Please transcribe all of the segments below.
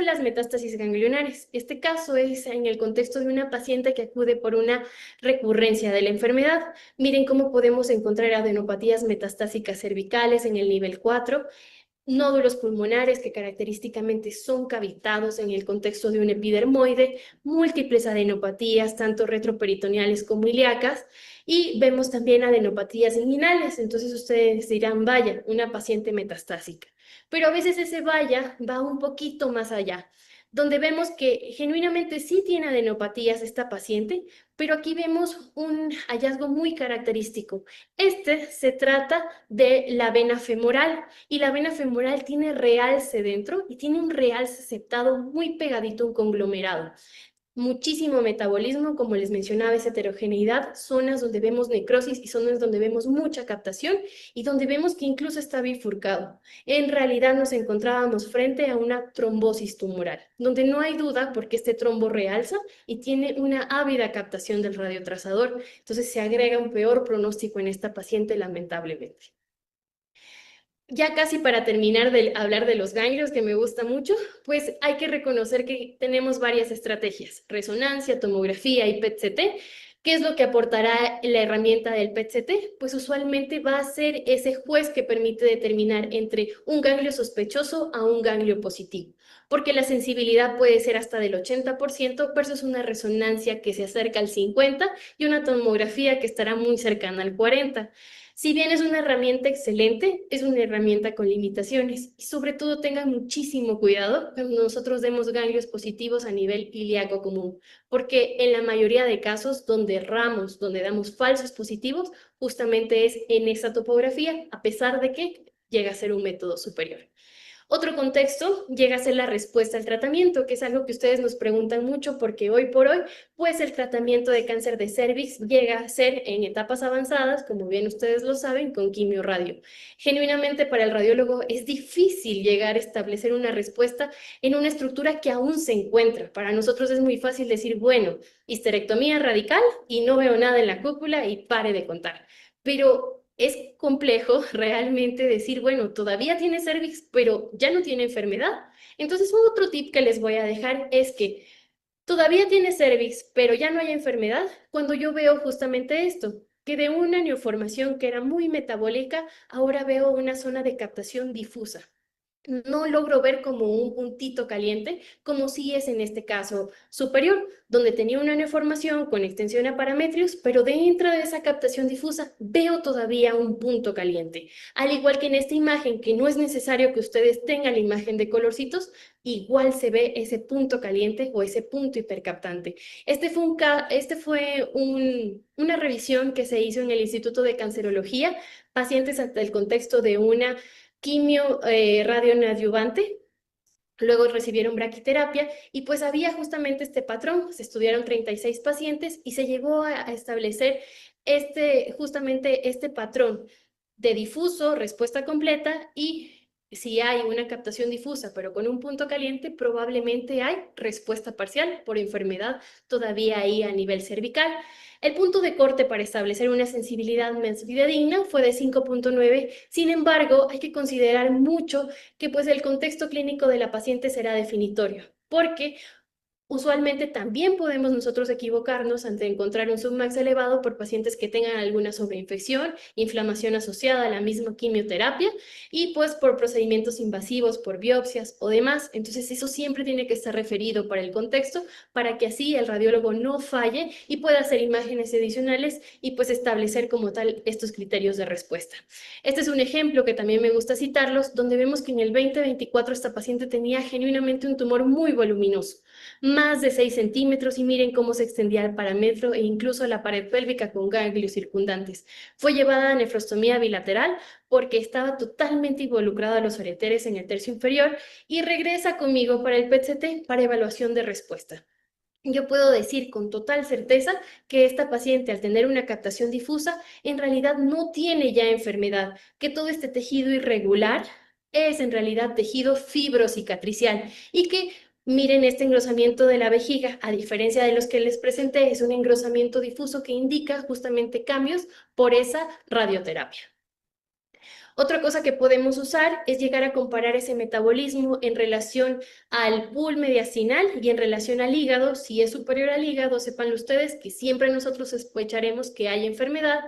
las metástasis ganglionares. Este caso es en el contexto de una paciente que acude por una recurrencia de la enfermedad. Miren cómo podemos encontrar adenopatías metastásicas cervicales en el nivel 4, nódulos pulmonares que característicamente son cavitados en el contexto de un epidermoide, múltiples adenopatías, tanto retroperitoneales como ilíacas, y vemos también adenopatías inguinales. Entonces ustedes dirán, vaya, una paciente metastásica. Pero a veces ese vaya va un poquito más allá, donde vemos que genuinamente sí tiene adenopatías esta paciente, pero aquí vemos un hallazgo muy característico. Este se trata de la vena femoral, y la vena femoral tiene realce dentro y tiene un realce septado muy pegadito a un conglomerado. Muchísimo metabolismo, como les mencionaba, esa heterogeneidad, zonas donde vemos necrosis y zonas donde vemos mucha captación y donde vemos que incluso está bifurcado. En realidad nos encontrábamos frente a una trombosis tumoral, donde no hay duda porque este trombo realza y tiene una ávida captación del radiotrazador. Entonces se agrega un peor pronóstico en esta paciente, lamentablemente. Ya casi para terminar de hablar de los ganglios, que me gusta mucho, pues hay que reconocer que tenemos varias estrategias: resonancia, tomografía y PET-CT. ¿Qué es lo que aportará la herramienta del PET-CT? Pues usualmente va a ser ese juez que permite determinar entre un ganglio sospechoso a un ganglio positivo, porque la sensibilidad puede ser hasta del 80% versus una resonancia que se acerca al 50% y una tomografía que estará muy cercana al 40%. Si bien es una herramienta excelente, es una herramienta con limitaciones y sobre todo tengan muchísimo cuidado cuando nosotros demos ganglios positivos a nivel ilíaco común, porque en la mayoría de casos donde erramos, donde damos falsos positivos, justamente es en esa topografía, a pesar de que llega a ser un método superior. Otro contexto llega a ser la respuesta al tratamiento, que es algo que ustedes nos preguntan mucho porque hoy por hoy, pues el tratamiento de cáncer de cervix llega a ser en etapas avanzadas, como bien ustedes lo saben, con quimio-radio. Genuinamente para el radiólogo es difícil llegar a establecer una respuesta en una estructura que aún se encuentra. Para nosotros es muy fácil decir, bueno, histerectomía radical y no veo nada en la cúpula y pare de contar. Pero es complejo realmente decir, bueno, todavía tiene cervix, pero ya no tiene enfermedad. Entonces, otro tip que les voy a dejar es que todavía tiene cervix, pero ya no hay enfermedad, cuando yo veo justamente esto, que de una neoformación que era muy metabólica, ahora veo una zona de captación difusa. No logro ver como un puntito caliente, como si es en este caso superior, donde tenía una neoformación con extensión a parametrios, pero dentro de esa captación difusa veo todavía un punto caliente. Al igual que en esta imagen, que no es necesario que ustedes tengan la imagen de colorcitos, igual se ve ese punto caliente o ese punto hipercaptante. Una revisión que se hizo en el Instituto de Cancerología, pacientes ante el contexto de una quimio radioneoadyuvante. Luego recibieron braquiterapia y pues había justamente este patrón. Se estudiaron 36 pacientes y se llegó a establecer justamente este patrón de difuso, respuesta completa, y si hay una captación difusa pero con un punto caliente, probablemente hay respuesta parcial por enfermedad todavía ahí a nivel cervical. El punto de corte para establecer una sensibilidad más fidedigna fue de 5.9. Sin embargo, hay que considerar mucho que pues el contexto clínico de la paciente será definitorio, porque usualmente también podemos nosotros equivocarnos ante encontrar un submax elevado por pacientes que tengan alguna sobreinfección, inflamación asociada a la misma quimioterapia y pues por procedimientos invasivos, por biopsias o demás. Entonces eso siempre tiene que estar referido para el contexto para que así el radiólogo no falle y pueda hacer imágenes adicionales y pues establecer como tal estos criterios de respuesta. Este es un ejemplo que también me gusta citarlos, donde vemos que en el 2024 esta paciente tenía genuinamente un tumor muy voluminoso, más de 6 centímetros, y miren cómo se extendía el parámetro e incluso la pared pélvica con ganglios circundantes. Fue llevada a nefrostomía bilateral porque estaba totalmente involucrada a los ureteres en el tercio inferior y regresa conmigo para el PET-CT para evaluación de respuesta. Yo puedo decir con total certeza que esta paciente, al tener una captación difusa, en realidad no tiene ya enfermedad, que todo este tejido irregular es en realidad tejido fibrocicatricial y que, miren, este engrosamiento de la vejiga, a diferencia de los que les presenté, es un engrosamiento difuso que indica justamente cambios por esa radioterapia. Otra cosa que podemos usar es llegar a comparar ese metabolismo en relación al pool mediastinal y en relación al hígado. Si es superior al hígado, sepan ustedes que siempre nosotros sospecharemos que hay enfermedad.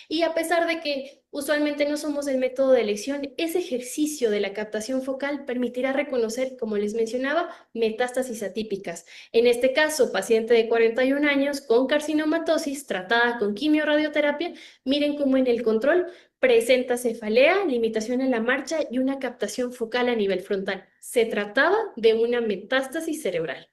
Y a pesar de que usualmente no somos el método de elección, ese ejercicio de la captación focal permitirá reconocer, como les mencionaba, metástasis atípicas. En este caso, paciente de 41 años con carcinomatosis tratada con quimioradioterapia, miren cómo en el control presenta cefalea, limitación en la marcha y una captación focal a nivel frontal. Se trataba de una metástasis cerebral.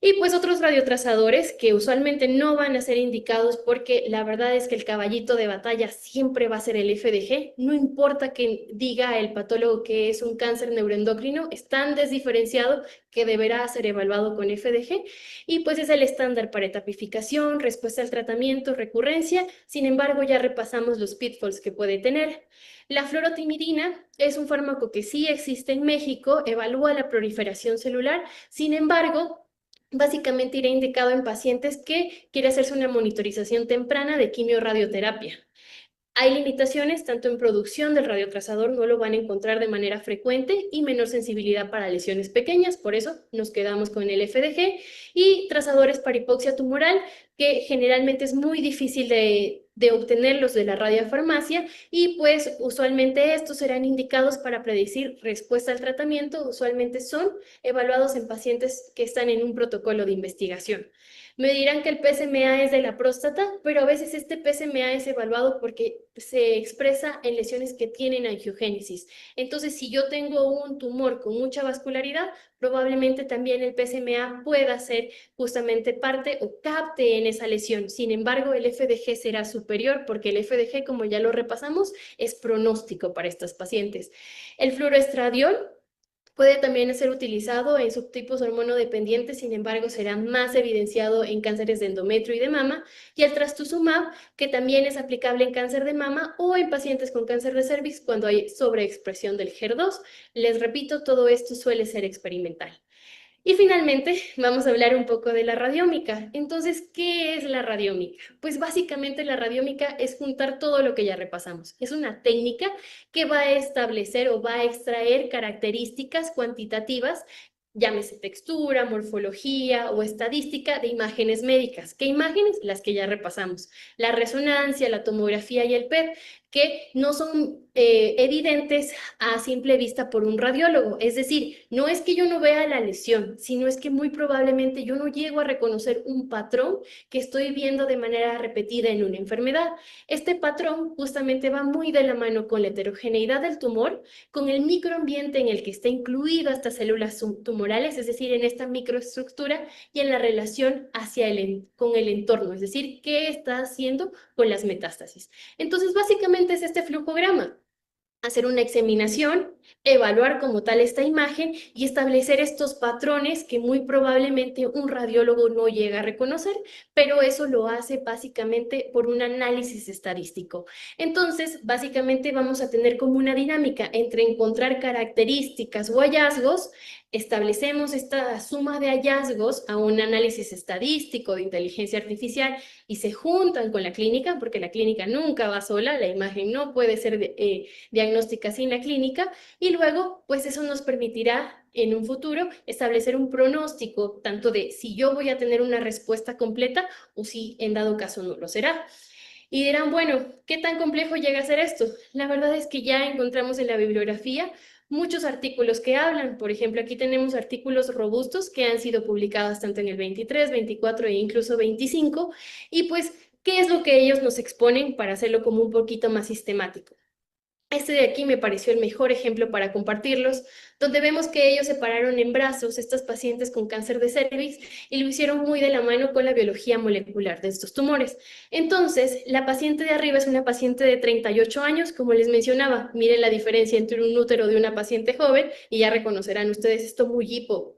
Y pues otros radiotrazadores que usualmente no van a ser indicados porque la verdad es que el caballito de batalla siempre va a ser el FDG, no importa que diga el patólogo que es un cáncer neuroendocrino, es tan desdiferenciado que deberá ser evaluado con FDG y pues es el estándar para etapificación, respuesta al tratamiento, recurrencia, sin embargo ya repasamos los pitfalls que puede tener. La fluorotimidina es un fármaco que sí existe en México, evalúa la proliferación celular, sin embargo, básicamente irá indicado en pacientes que quiere hacerse una monitorización temprana de quimiorradioterapia. Hay limitaciones tanto en producción del radiotrazador, no lo van a encontrar de manera frecuente y menor sensibilidad para lesiones pequeñas, por eso nos quedamos con el FDG y trazadores para hipoxia tumoral, que generalmente es muy difícil de obtenerlos de la radiofarmacia y pues usualmente estos serán indicados para predecir respuesta al tratamiento, usualmente son evaluados en pacientes que están en un protocolo de investigación. Me dirán que el PSMA es de la próstata, pero a veces este PSMA es evaluado porque se expresa en lesiones que tienen angiogénesis. Entonces, si yo tengo un tumor con mucha vascularidad, probablemente también el PSMA pueda ser justamente parte o capte en esa lesión. Sin embargo, el FDG será superior porque el FDG, como ya lo repasamos, es pronóstico para estos pacientes. El fluoroestradiol puede también ser utilizado en subtipos hormonodependientes, sin embargo, será más evidenciado en cánceres de endometrio y de mama, y el trastuzumab, que también es aplicable en cáncer de mama o en pacientes con cáncer de cervix cuando hay sobreexpresión del HER2. Les repito, todo esto suele ser experimental. Y finalmente, vamos a hablar un poco de la radiómica. Entonces, ¿qué es la radiómica? Pues básicamente la radiómica es juntar todo lo que ya repasamos. Es una técnica que va a establecer o va a extraer características cuantitativas, llámese textura, morfología o estadística de imágenes médicas. ¿Qué imágenes? Las que ya repasamos. La resonancia, la tomografía y el PET, que no son evidentes a simple vista por un radiólogo. Es decir, no es que yo no vea la lesión, sino es que muy probablemente yo no llego a reconocer un patrón que estoy viendo de manera repetida en una enfermedad. Este patrón justamente va muy de la mano con la heterogeneidad del tumor, con el microambiente en el que está incluida estas células tumorales, es decir, en esta microestructura y en la relación con el entorno, es decir, qué está haciendo con las metástasis. Entonces, básicamente es este flujograma: hacer una examinación, evaluar como tal esta imagen y establecer estos patrones que muy probablemente un radiólogo no llega a reconocer, pero eso lo hace básicamente por un análisis estadístico. Entonces, básicamente vamos a tener como una dinámica entre encontrar características o hallazgos, establecemos esta suma de hallazgos a un análisis estadístico de inteligencia artificial y se juntan con la clínica, porque la clínica nunca va sola, la imagen no puede ser diagnóstica sin la clínica, y luego, pues eso nos permitirá en un futuro establecer un pronóstico, tanto de si yo voy a tener una respuesta completa o si en dado caso no lo será. Y dirán, bueno, ¿qué tan complejo llega a ser esto? La verdad es que ya encontramos en la bibliografía muchos artículos que hablan. Por ejemplo, aquí tenemos artículos robustos que han sido publicados tanto en el 23, 24 e incluso 25. Y pues, ¿qué es lo que ellos nos exponen para hacerlo como un poquito más sistemático? Este de aquí me pareció el mejor ejemplo para compartirlos, donde vemos que ellos separaron en brazos estas pacientes con cáncer de cervix y lo hicieron muy de la mano con la biología molecular de estos tumores. Entonces, la paciente de arriba es una paciente de 38 años, como les mencionaba. Miren la diferencia entre un útero de una paciente joven y ya reconocerán ustedes esto muy hipo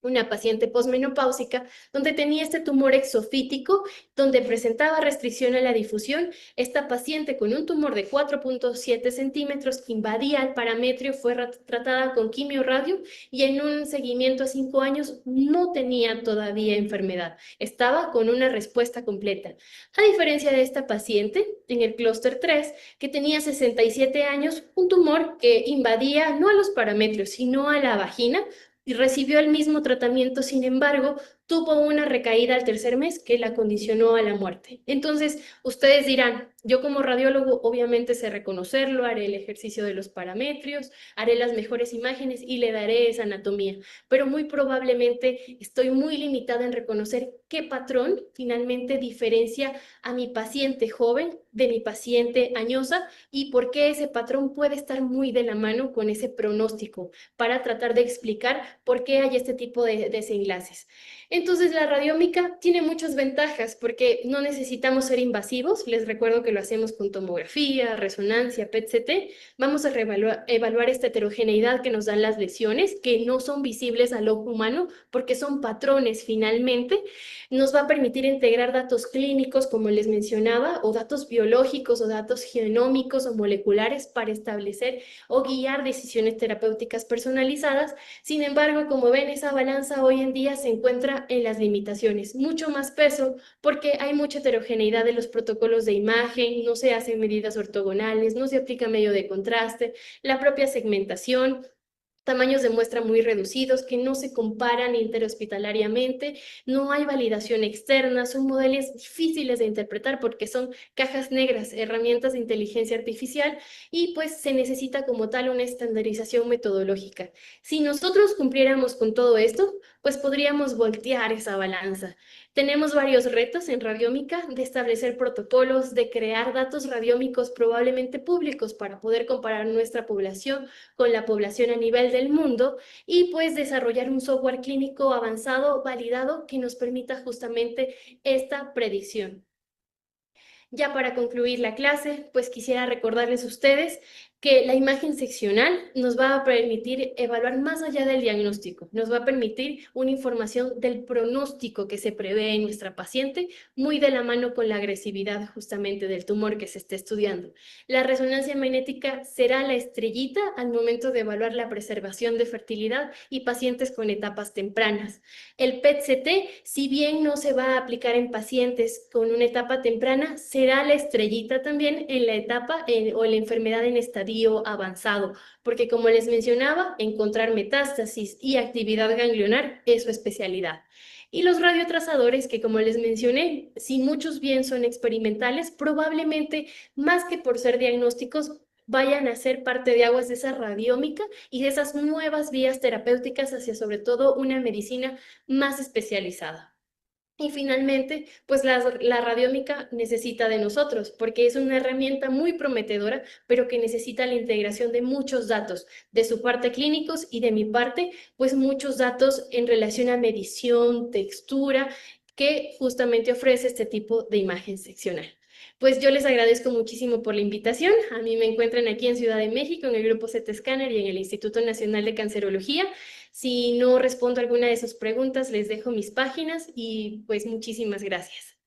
una paciente posmenopáusica, donde tenía este tumor exofítico, donde presentaba restricción a la difusión. Esta paciente con un tumor de 4,7 centímetros que invadía el parametrio fue tratada con quimio-radio y en un seguimiento a 5 años no tenía todavía enfermedad. Estaba con una respuesta completa. A diferencia de esta paciente, en el clúster 3, que tenía 67 años, un tumor que invadía no a los parámetros, sino a la vagina, y recibió el mismo tratamiento, sin embargo, tuvo una recaída al tercer mes que la condicionó a la muerte. Entonces, ustedes dirán, yo como radiólogo obviamente sé reconocerlo, haré el ejercicio de los parametrios, haré las mejores imágenes y le daré esa anatomía, pero muy probablemente estoy muy limitada en reconocer qué patrón finalmente diferencia a mi paciente joven de mi paciente añosa y por qué ese patrón puede estar muy de la mano con ese pronóstico para tratar de explicar por qué hay este tipo de desenlaces. Entonces, la radiómica tiene muchas ventajas porque no necesitamos ser invasivos. Les recuerdo que lo hacemos con tomografía, resonancia, PET-CT. Vamos a evaluar esta heterogeneidad que nos dan las lesiones, que no son visibles al ojo humano porque son patrones finalmente. Nos va a permitir integrar datos clínicos, como les mencionaba, o datos biológicos o datos genómicos o moleculares para establecer o guiar decisiones terapéuticas personalizadas. Sin embargo, como ven, esa balanza hoy en día se encuentra en las limitaciones, mucho más peso porque hay mucha heterogeneidad de los protocolos de imagen, no se hacen medidas ortogonales, no se aplica medio de contraste, la propia segmentación, tamaños de muestra muy reducidos que no se comparan interhospitalariamente, no hay validación externa, son modelos difíciles de interpretar porque son cajas negras, herramientas de inteligencia artificial y pues se necesita como tal una estandarización metodológica. Si nosotros cumpliéramos con todo esto, pues podríamos voltear esa balanza. Tenemos varios retos en radiómica de establecer protocolos, de crear datos radiómicos probablemente públicos para poder comparar nuestra población con la población a nivel del mundo y pues desarrollar un software clínico avanzado, validado, que nos permita justamente esta predicción. Ya para concluir la clase, pues quisiera recordarles a ustedes que la imagen seccional nos va a permitir evaluar más allá del diagnóstico, nos va a permitir una información del pronóstico que se prevé en nuestra paciente, muy de la mano con la agresividad justamente del tumor que se esté estudiando. La resonancia magnética será la estrellita al momento de evaluar la preservación de fertilidad y pacientes con etapas tempranas. El PET-CT, si bien no se va a aplicar en pacientes con una etapa temprana, será la estrellita también en la etapa o en la enfermedad en estadio avanzado, porque como les mencionaba, encontrar metástasis y actividad ganglionar es su especialidad. Y los radiotrazadores, que como les mencioné, si muchos bien son experimentales, probablemente más que por ser diagnósticos, vayan a ser parte de aguas de esa radiómica y de esas nuevas vías terapéuticas hacia sobre todo una medicina más especializada. Y finalmente, pues la radiómica necesita de nosotros, porque es una herramienta muy prometedora, pero que necesita la integración de muchos datos, de su parte clínicos y de mi parte, pues muchos datos en relación a medición, textura, que justamente ofrece este tipo de imagen seccional. Pues yo les agradezco muchísimo por la invitación. A mí me encuentran aquí en Ciudad de México, en el grupo CT Scanner y en el Instituto Nacional de Cancerología. Si no respondo a alguna de sus preguntas, les dejo mis páginas y pues muchísimas gracias.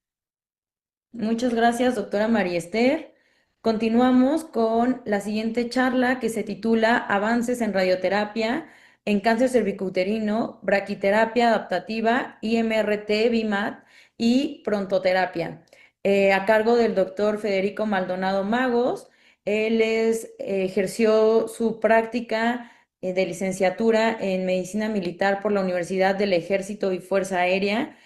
Muchas gracias, doctora María Esther. Continuamos con la siguiente charla que se titula Avances en radioterapia en cáncer cervicouterino, braquiterapia adaptativa, IMRT, BIMAT y prontoterapia, a cargo del doctor Federico Maldonado Magos. Él ejerció su práctica de licenciatura en medicina militar por la Universidad del Ejército y Fuerza Aérea.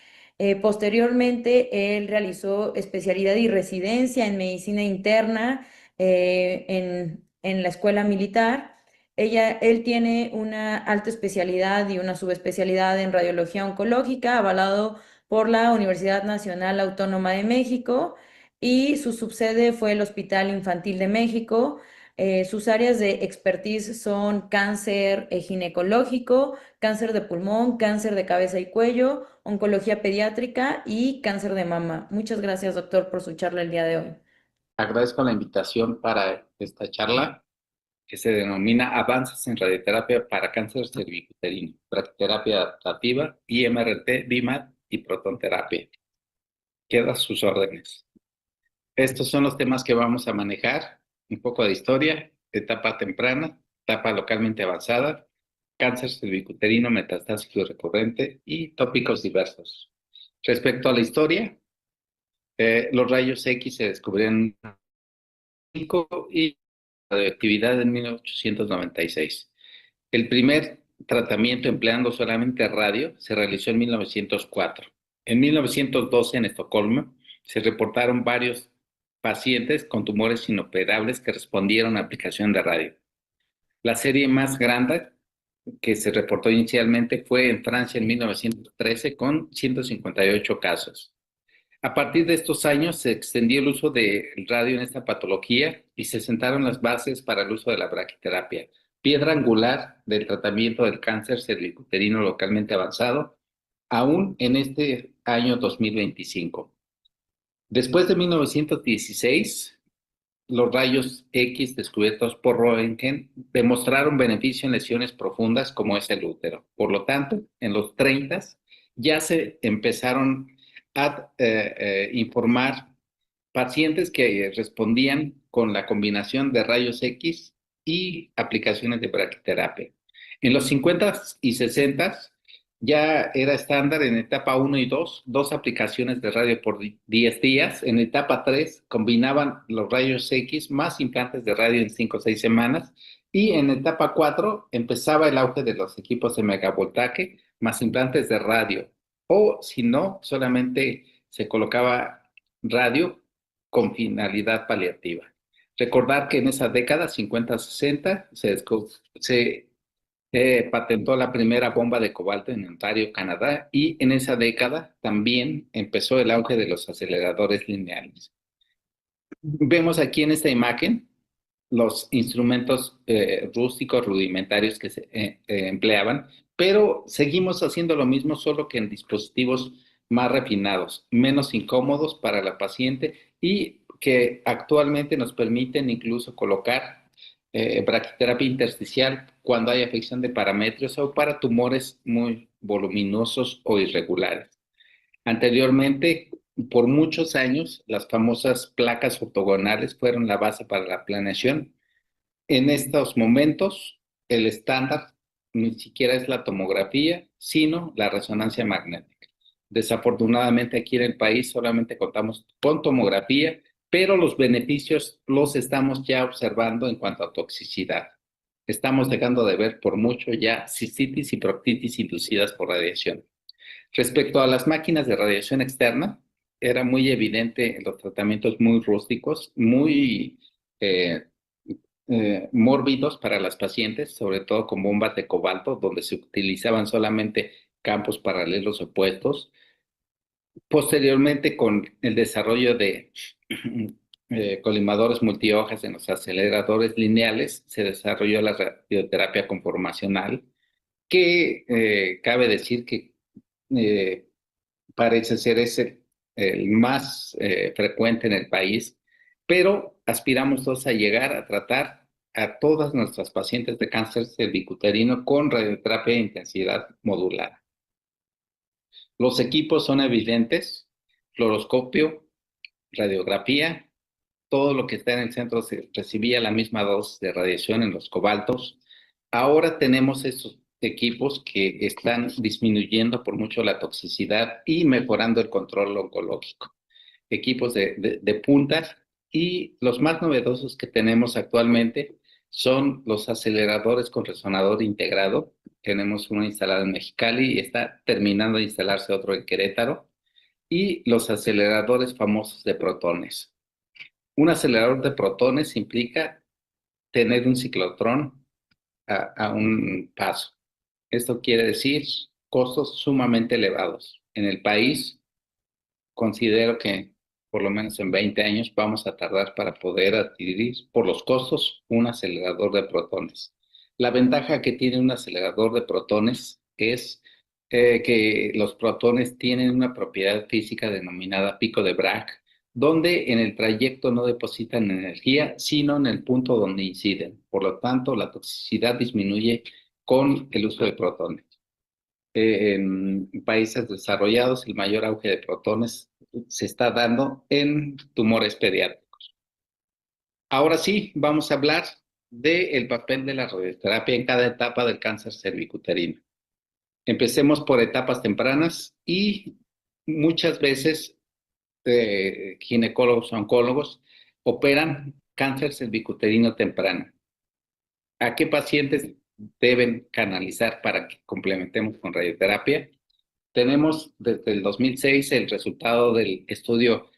Posteriormente, él realizó especialidad y residencia en medicina interna en la escuela militar. Él tiene una alta especialidad y una subespecialidad en radiología oncológica, avalado por la Universidad Nacional Autónoma de México, y su subsede fue el Hospital Infantil de México. Sus áreas de expertise son cáncer ginecológico, cáncer de pulmón, cáncer de cabeza y cuello, oncología pediátrica y cáncer de mama. Muchas gracias, doctor, por su charla el día de hoy. Agradezco la invitación para esta charla. que se denomina Avances en Radioterapia para Cáncer Cervicuterino, Brachyterapia Adaptativa, IMRT, BIMAT y Protonterapia. Queda a sus órdenes. Estos son los temas que vamos a manejar: un poco de historia, etapa temprana, etapa localmente avanzada, cáncer cervicuterino metastásico y recurrente y tópicos diversos. Respecto a la historia, los rayos X se descubrieron en 1905 y la radioactividad en 1896. El primer tratamiento empleando solamente radio se realizó en 1904. En 1912, en Estocolmo, se reportaron varios pacientes con tumores inoperables que respondieron a aplicación de radio. La serie más grande que se reportó inicialmente fue en Francia en 1913 con 158 casos. A partir de estos años se extendió el uso del radio en esta patología y se sentaron las bases para el uso de la braquiterapia, piedra angular del tratamiento del cáncer cervicuterino localmente avanzado, aún en este año 2025. Después de 1916, los rayos X descubiertos por Röntgen demostraron beneficio en lesiones profundas como es el útero. Por lo tanto, en los 30 ya se empezaron a informar pacientes que respondían con la combinación de rayos X y aplicaciones de braquiterapia. En los 50 y 60 ya era estándar en etapa 1 y 2, dos aplicaciones de radio por 10 días. En etapa 3 combinaban los rayos X más implantes de radio en 5 o 6 semanas. Y en etapa 4 empezaba el auge de los equipos de megavoltaje más implantes de radio. O si no, solamente se colocaba radio con finalidad paliativa. Recordar que en esa década, 50-60, se patentó la primera bomba de cobalto en Ontario, Canadá, y en esa década también empezó el auge de los aceleradores lineales. Vemos aquí en esta imagen los instrumentos rústicos rudimentarios que se empleaban, pero seguimos haciendo lo mismo, solo que en dispositivos más refinados, menos incómodos para la paciente y que actualmente nos permiten incluso colocar braquiterapia intersticial cuando hay afección de parametrios o para tumores muy voluminosos o irregulares. Anteriormente, por muchos años, las famosas placas ortogonales fueron la base para la planeación. En estos momentos, el estándar ni siquiera es la tomografía, sino la resonancia magnética. Desafortunadamente, aquí en el país solamente contamos con tomografía, pero los beneficios los estamos ya observando en cuanto a toxicidad. Estamos dejando de ver por mucho ya cistitis y proctitis inducidas por radiación. Respecto a las máquinas de radiación externa, era muy evidente en los tratamientos muy rústicos, muy mórbidos para las pacientes, sobre todo con bombas de cobalto, donde se utilizaban solamente campos paralelos opuestos. Posteriormente, con el desarrollo de colimadores multihojas en los aceleradores lineales, se desarrolló la radioterapia conformacional, que cabe decir que parece ser el más frecuente en el país, pero aspiramos todos a llegar a tratar a todas nuestras pacientes de cáncer cervicuterino con radioterapia de intensidad modulada. Los equipos son evidentes: fluoroscopio, radiografía, todo lo que está en el centro se recibía la misma dosis de radiación en los cobaltos. Ahora tenemos estos equipos que están disminuyendo por mucho la toxicidad y mejorando el control oncológico. Equipos de punta, y los más novedosos que tenemos actualmente son los aceleradores con resonador integrado. Tenemos uno instalado en Mexicali y está terminando de instalarse otro en Querétaro. Y los aceleradores famosos de protones. Un acelerador de protones implica tener un ciclotrón a un paso. Esto quiere decir costos sumamente elevados. En el país, considero que por lo menos en 20 años vamos a tardar para poder adquirir, por los costos, un acelerador de protones. La ventaja que tiene un acelerador de protones es que los protones tienen una propiedad física denominada pico de Bragg, donde en el trayecto no depositan energía, sino en el punto donde inciden. Por lo tanto, la toxicidad disminuye con el uso de protones. En países desarrollados, el mayor auge de protones se está dando en tumores pediátricos. Ahora sí, vamos a hablar del papel de la radioterapia en cada etapa del cáncer cervicuterino. Empecemos por etapas tempranas y muchas veces ginecólogos o oncólogos operan cáncer cervicuterino temprano. ¿A qué pacientes deben canalizar para que complementemos con radioterapia? Tenemos desde el 2006 el resultado del estudio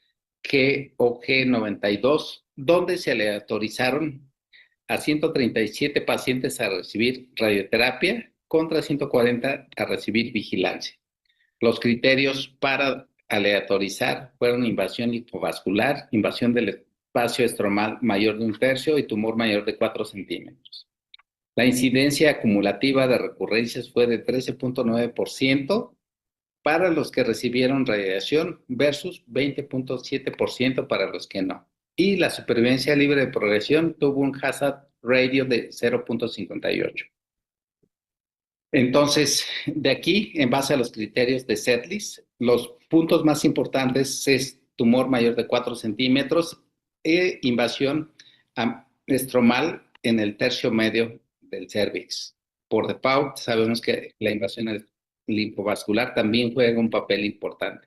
GOG92, donde se aleatorizaron a 137 pacientes a recibir radioterapia contra 140 a recibir vigilancia. Los criterios para aleatorizar fueron invasión linfovascular, invasión del espacio estromal mayor de 1/3 y tumor mayor de 4 centímetros. La incidencia acumulativa de recurrencias fue de 13.9% para los que recibieron radiación versus 20.7% para los que no. Y la supervivencia libre de progresión tuvo un hazard ratio de 0.58. Entonces, de aquí, en base a los criterios de Setlist, los puntos más importantes es tumor mayor de 4 centímetros e invasión estromal en el tercio medio del cervix. Por default, sabemos que la invasión linfovascular también juega un papel importante.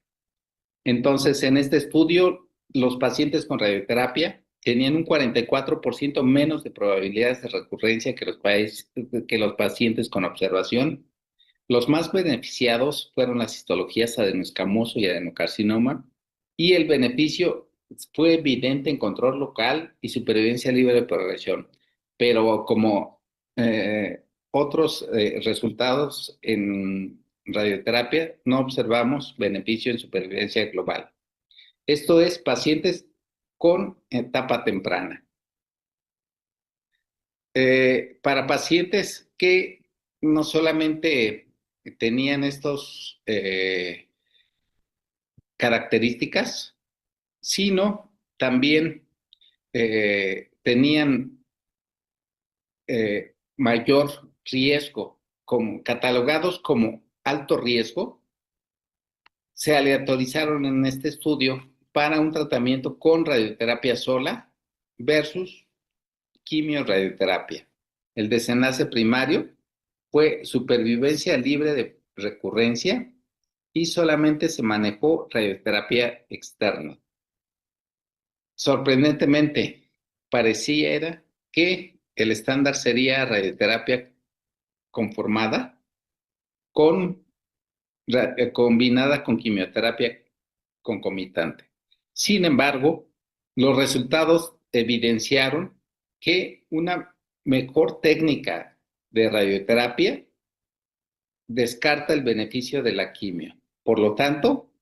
Entonces, en este estudio, los pacientes con radioterapia tenían un 44% menos de probabilidades de recurrencia que los pacientes con observación. Los más beneficiados fueron las histologías adenoescamoso y adenocarcinoma, y el beneficio fue evidente en control local y supervivencia libre de progresión. Pero como otros resultados en radioterapia, no observamos beneficio en supervivencia global. Esto es pacientes con etapa temprana. Para pacientes que no solamente tenían estas características, sino también tenían mayor riesgo, catalogados como alto riesgo, se aleatorizaron en este estudio para un tratamiento con radioterapia sola versus quimio-radioterapia. El desenlace primario fue supervivencia libre de recurrencia y solamente se manejó radioterapia externa. Sorprendentemente, pareciera que el estándar sería radioterapia conformada combinada con quimioterapia concomitante. Sin embargo, los resultados evidenciaron que una mejor técnica de radioterapia descarta el beneficio de la quimio. Por lo tanto,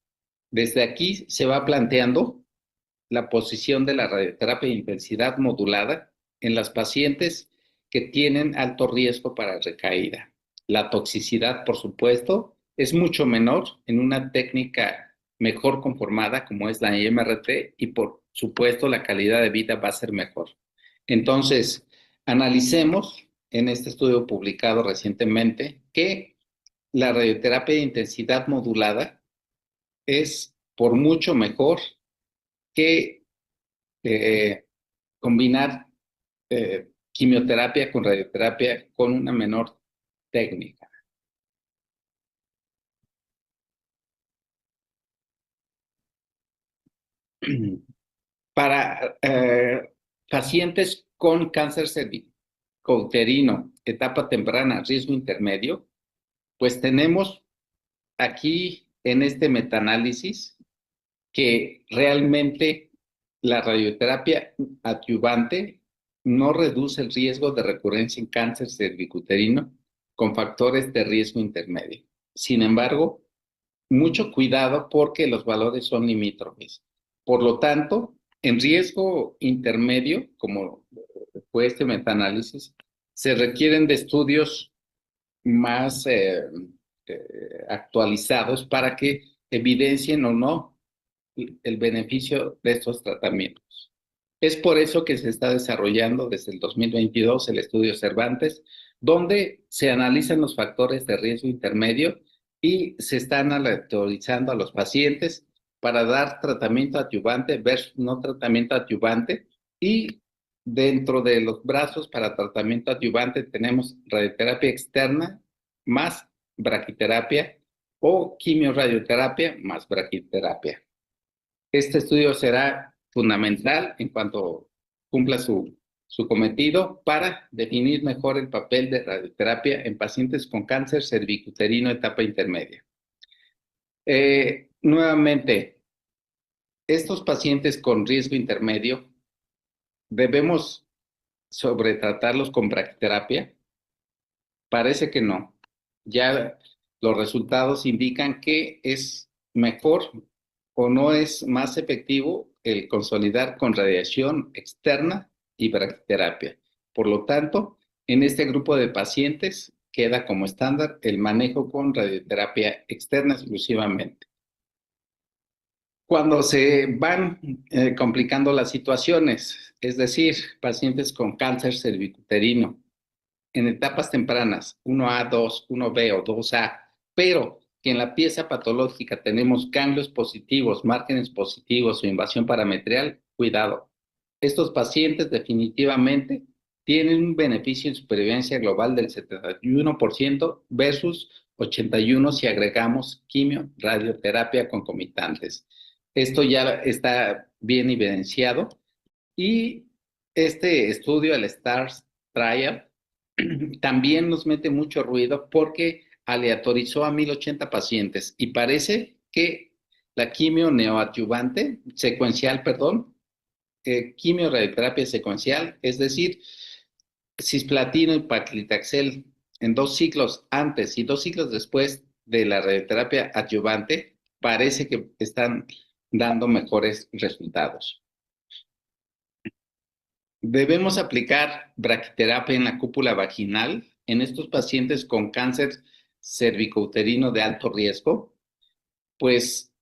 desde aquí se va planteando la posición de la radioterapia de intensidad modulada en las pacientes que tienen alto riesgo para recaída. La toxicidad, por supuesto, es mucho menor en una técnica mejor conformada como es la IMRT, y por supuesto la calidad de vida va a ser mejor. Entonces, analicemos en este estudio publicado recientemente que la radioterapia de intensidad modulada es por mucho mejor que combinar quimioterapia con radioterapia con una menor técnica. Para pacientes con cáncer cervicouterino, etapa temprana, riesgo intermedio, pues tenemos aquí en este metaanálisis que realmente la radioterapia adyuvante no reduce el riesgo de recurrencia en cáncer cervicuterino con factores de riesgo intermedio. Sin embargo, mucho cuidado porque los valores son limítrofes. Por lo tanto, en riesgo intermedio, como fue este metaanálisis, se requieren de estudios más actualizados para que evidencien o no el beneficio de estos tratamientos. Es por eso que se está desarrollando desde el 2022 el estudio Cervantes, donde se analizan los factores de riesgo intermedio y se están aleatorizando a los pacientes para dar tratamiento adyuvante versus no tratamiento adyuvante. Y dentro de los brazos para tratamiento adyuvante tenemos radioterapia externa más braquiterapia o quimioradioterapia más braquiterapia. Este estudio será fundamental en cuanto cumpla su cometido para definir mejor el papel de radioterapia en pacientes con cáncer cervicuterino etapa intermedia. Nuevamente, estos pacientes con riesgo intermedio debemos sobretratarlos con braquiterapia. Parece que no. Ya los resultados indican que es mejor o no es más efectivo el consolidar con radiación externa y braquiterapia. Por lo tanto, en este grupo de pacientes queda como estándar el manejo con radioterapia externa exclusivamente. Cuando se van complicando las situaciones, es decir, pacientes con cáncer cervicuterino, en etapas tempranas, 1A, 2, 1B o 2A, pero que en la pieza patológica tenemos ganglios positivos, márgenes positivos o invasión parametrial, cuidado. Estos pacientes definitivamente tienen un beneficio en supervivencia global del 71% versus 81% si agregamos quimio, radioterapia concomitantes. Esto ya está bien evidenciado y este estudio, el STARS Trial, también nos mete mucho ruido porque aleatorizó a 1080 pacientes y parece que la quimio neoadyuvante, secuencial, perdón, quimio-radioterapia secuencial, es decir, cisplatino y paclitaxel en 2 ciclos antes y 2 ciclos después de la radioterapia adyuvante, parece que están dando mejores resultados. Debemos aplicar braquiterapia en la cúpula vaginal en estos pacientes con cáncer cervicouterino de alto riesgo. Pues,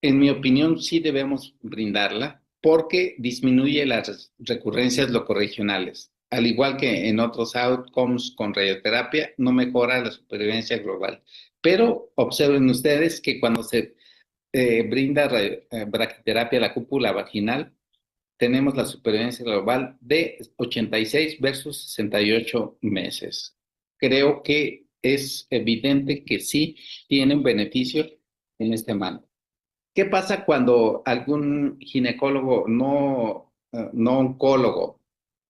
en mi opinión, sí debemos brindarla porque disminuye las recurrencias locorregionales. Al igual que en otros outcomes con radioterapia, no mejora la supervivencia global. Pero observen ustedes que cuando se brinda braquiterapia a la cúpula vaginal, tenemos la supervivencia global de 86 versus 68 meses. Creo que es evidente que sí tiene un beneficio en este manto. ¿Qué pasa cuando algún ginecólogo no oncólogo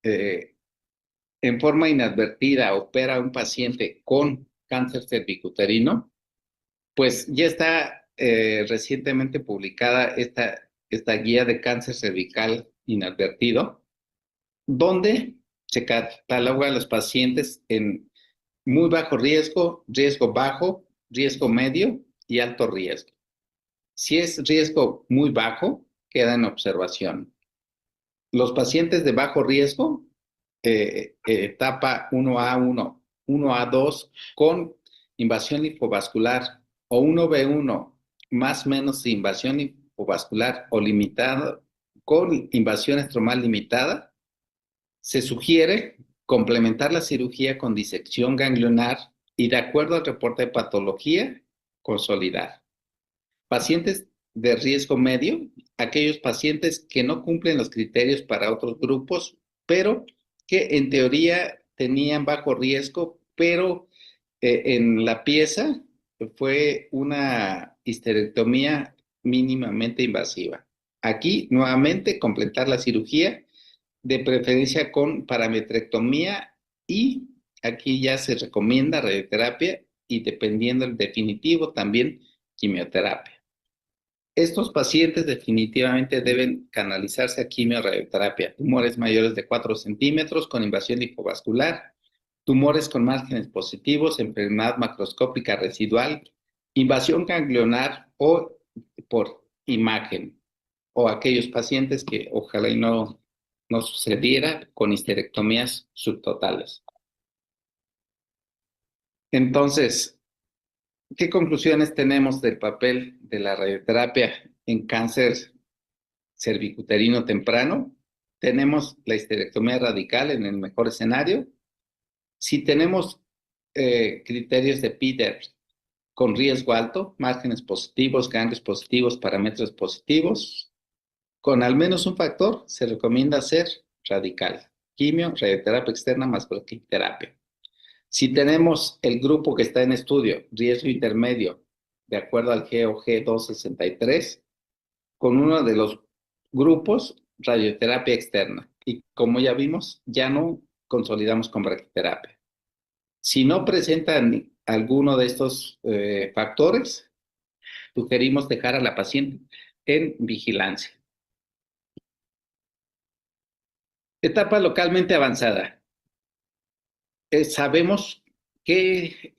en forma inadvertida opera a un paciente con cáncer cervicuterino? Pues ya está recientemente publicada esta guía de cáncer cervical inadvertido, donde se cataloga a los pacientes en muy bajo riesgo, riesgo bajo, riesgo medio y alto riesgo. Si es riesgo muy bajo, queda en observación. Los pacientes de bajo riesgo, etapa 1A1, 1A2, con invasión linfovascular o 1B1 más o menos de invasión linfovascular o limitada, con invasión estromal limitada, se sugiere complementar la cirugía con disección ganglionar y, de acuerdo al reporte de patología, consolidar. Pacientes de riesgo medio, aquellos pacientes que no cumplen los criterios para otros grupos, pero que en teoría tenían bajo riesgo, pero en la pieza fue una histerectomía mínimamente invasiva. Aquí, nuevamente, completar la cirugía, de preferencia con parametrectomía, y aquí ya se recomienda radioterapia y, dependiendo del definitivo, también quimioterapia. Estos pacientes definitivamente deben canalizarse a quimio-radioterapia. Tumores mayores de 4 centímetros con invasión linfovascular, tumores con márgenes positivos, enfermedad macroscópica residual, invasión ganglionar o por imagen, o aquellos pacientes que ojalá y no sucediera con histerectomías subtotales. Entonces, ¿qué conclusiones tenemos del papel de la radioterapia en cáncer cervicuterino temprano. Tenemos la histerectomía radical en el mejor escenario. Si tenemos criterios de PIDER con riesgo alto, márgenes positivos, ganglios positivos, parámetros positivos, con al menos un factor, se recomienda hacer radical, quimio, radioterapia externa más braquiterapia. Si tenemos el grupo que está en estudio, riesgo intermedio, de acuerdo al GOG 263, con uno de los grupos, radioterapia externa. Y como ya vimos, ya no consolidamos con braquiterapia. Si no presentan alguno de estos factores, sugerimos dejar a la paciente en vigilancia. Etapa localmente avanzada. Sabemos que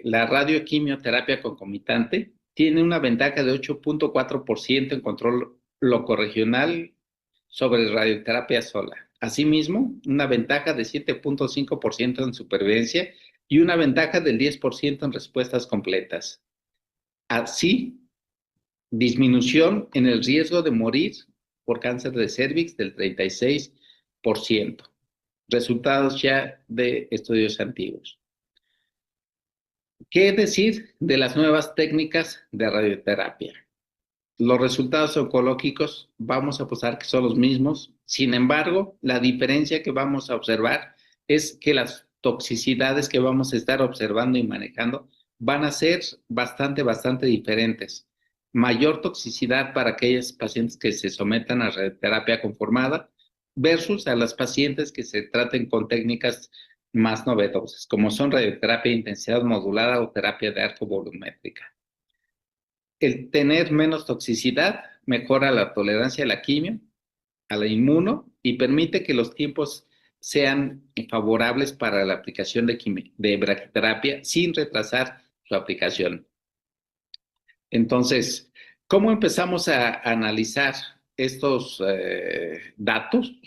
la radioquimioterapia concomitante tiene una ventaja de 8.4% en control locorregional sobre radioterapia sola. Asimismo, una ventaja de 7.5% en supervivencia y una ventaja del 10% en respuestas completas. Así, disminución en el riesgo de morir por cáncer de cervix del 36%. Resultados ya de estudios antiguos. ¿Qué decir de las nuevas técnicas de radioterapia? Los resultados oncológicos vamos a posar que son los mismos. Sin embargo, la diferencia que vamos a observar es que las toxicidades que vamos a estar observando y manejando van a ser bastante diferentes. Mayor toxicidad para aquellos pacientes que se sometan a radioterapia conformada versus a las pacientes que se traten con técnicas más novedosas, como son radioterapia de intensidad modulada o terapia de arco volumétrica. El tener menos toxicidad mejora la tolerancia a la quimio, a la inmuno, y permite que los tiempos sean favorables para la aplicación de braquiterapia sin retrasar su aplicación. Entonces, ¿cómo empezamos a analizar estos datos?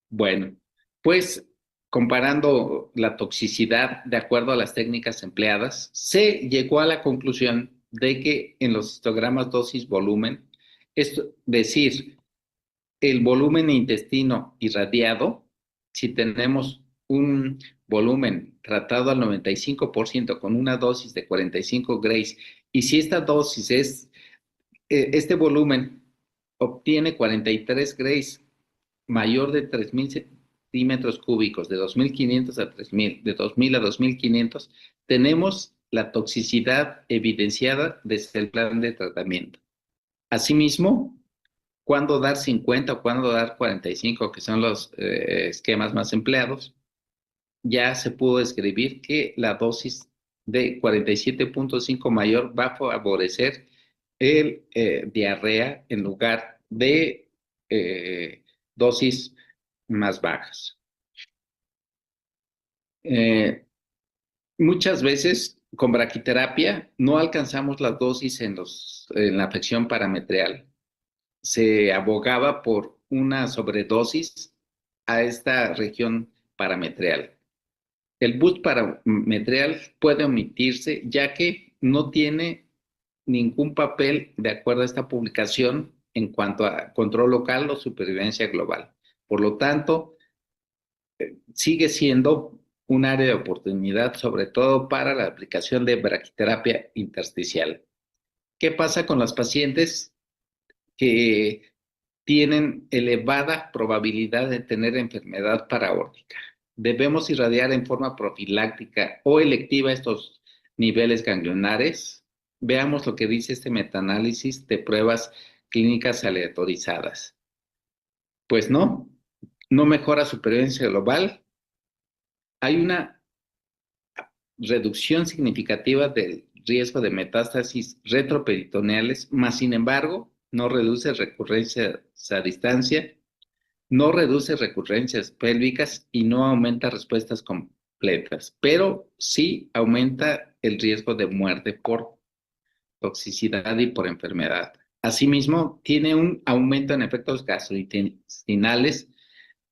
Bueno, pues comparando la toxicidad de acuerdo a las técnicas empleadas, se llegó a la conclusión de que en los histogramas dosis-volumen, es decir, el volumen intestino irradiado, si tenemos un volumen tratado al 95% con una dosis de 45 grays, y si esta dosis es, este volumen obtiene 43 grays mayor de 3.000 centímetros cúbicos, de 2.500 a 3.000, de 2.000 a 2.500, tenemos la toxicidad evidenciada desde el plan de tratamiento. Asimismo, cuándo dar 50 o cuándo dar 45, que son los esquemas más empleados, ya se pudo describir que la dosis de 47.5 mayor va a favorecer el diarrea en lugar de dosis más bajas. Muchas veces con braquiterapia no alcanzamos las dosis en la afección parametrial. Se abogaba por una sobredosis a esta región parametrial. El boost parametrial puede omitirse ya que no tiene ningún papel de acuerdo a esta publicación en cuanto a control local o supervivencia global. Por lo tanto, sigue siendo un área de oportunidad, sobre todo para la aplicación de braquiterapia intersticial. ¿Qué pasa con los pacientes que tienen elevada probabilidad de tener enfermedad paraórtica? ¿Debemos irradiar en forma profiláctica o electiva estos niveles ganglionares? Veamos lo que dice este metaanálisis de pruebas clínicas aleatorizadas. Pues no mejora supervivencia global. Hay una reducción significativa del riesgo de metástasis retroperitoneales, mas sin embargo, no reduce recurrencias a distancia, no reduce recurrencias pélvicas y no aumenta respuestas completas, pero sí aumenta el riesgo de muerte por toxicidad y por enfermedad. Asimismo, tiene un aumento en efectos gastrointestinales,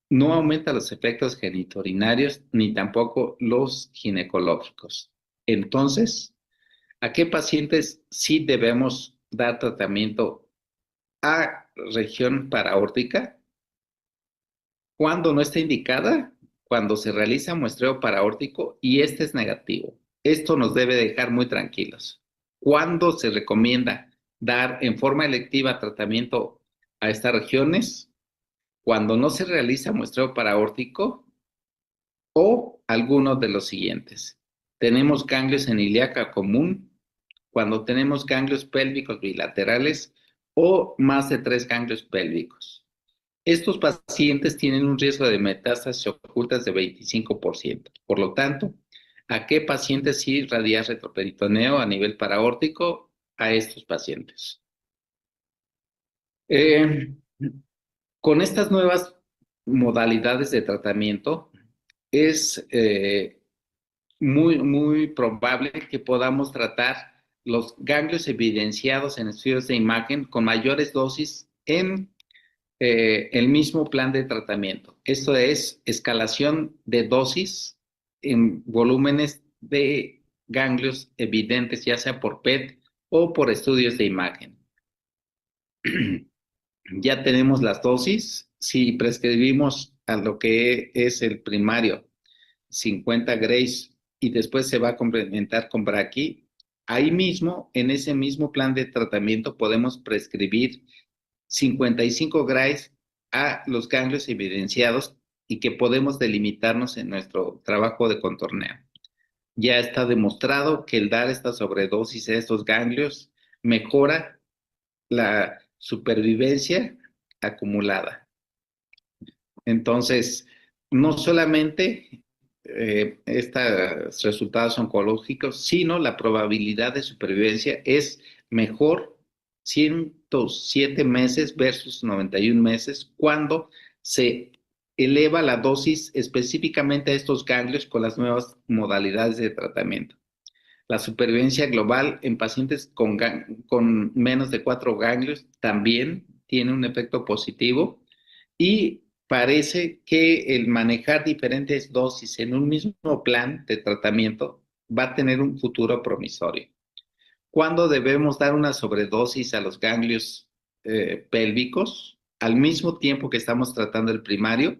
no aumenta los efectos genitourinarios ni tampoco los ginecológicos. Entonces, ¿a qué pacientes sí debemos dar tratamiento a región paraórtica. Cuando no está indicada, cuando se realiza muestreo paraórtico y este es negativo. Esto nos debe dejar muy tranquilos. Cuando se recomienda dar en forma electiva tratamiento a estas regiones, cuando no se realiza muestreo paraórtico o alguno de los siguientes. Tenemos ganglios en ilíaca común, cuando tenemos ganglios pélvicos bilaterales o más de 3 ganglios pélvicos. Estos pacientes tienen un riesgo de metástasis ocultas de 25%. Por lo tanto, ¿a qué pacientes sí irradiar retroperitoneo a nivel paraórtico? A estos pacientes. Con estas nuevas modalidades de tratamiento, es muy probable que podamos tratar los ganglios evidenciados en estudios de imagen con mayores dosis en el mismo plan de tratamiento. Esto es escalación de dosis en volúmenes de ganglios evidentes, ya sea por PET o por estudios de imagen. Ya tenemos las dosis. Si prescribimos a lo que es el primario 50 grays y después se va a complementar con braqui, ahí mismo, en ese mismo plan de tratamiento, podemos prescribir 55 grays a los ganglios evidenciados y que podemos delimitarnos en nuestro trabajo de contorneo. Ya está demostrado que el dar esta sobredosis a estos ganglios mejora la supervivencia acumulada. Entonces, no solamente estos resultados oncológicos, sino la probabilidad de supervivencia es mejor 107 meses versus 91 meses cuando se eleva la dosis específicamente a estos ganglios con las nuevas modalidades de tratamiento. La supervivencia global en pacientes con menos de 4 ganglios también tiene un efecto positivo y parece que el manejar diferentes dosis en un mismo plan de tratamiento va a tener un futuro promisorio. ¿Cuándo debemos dar una sobredosis a los ganglios pélvicos al mismo tiempo que estamos tratando el primario?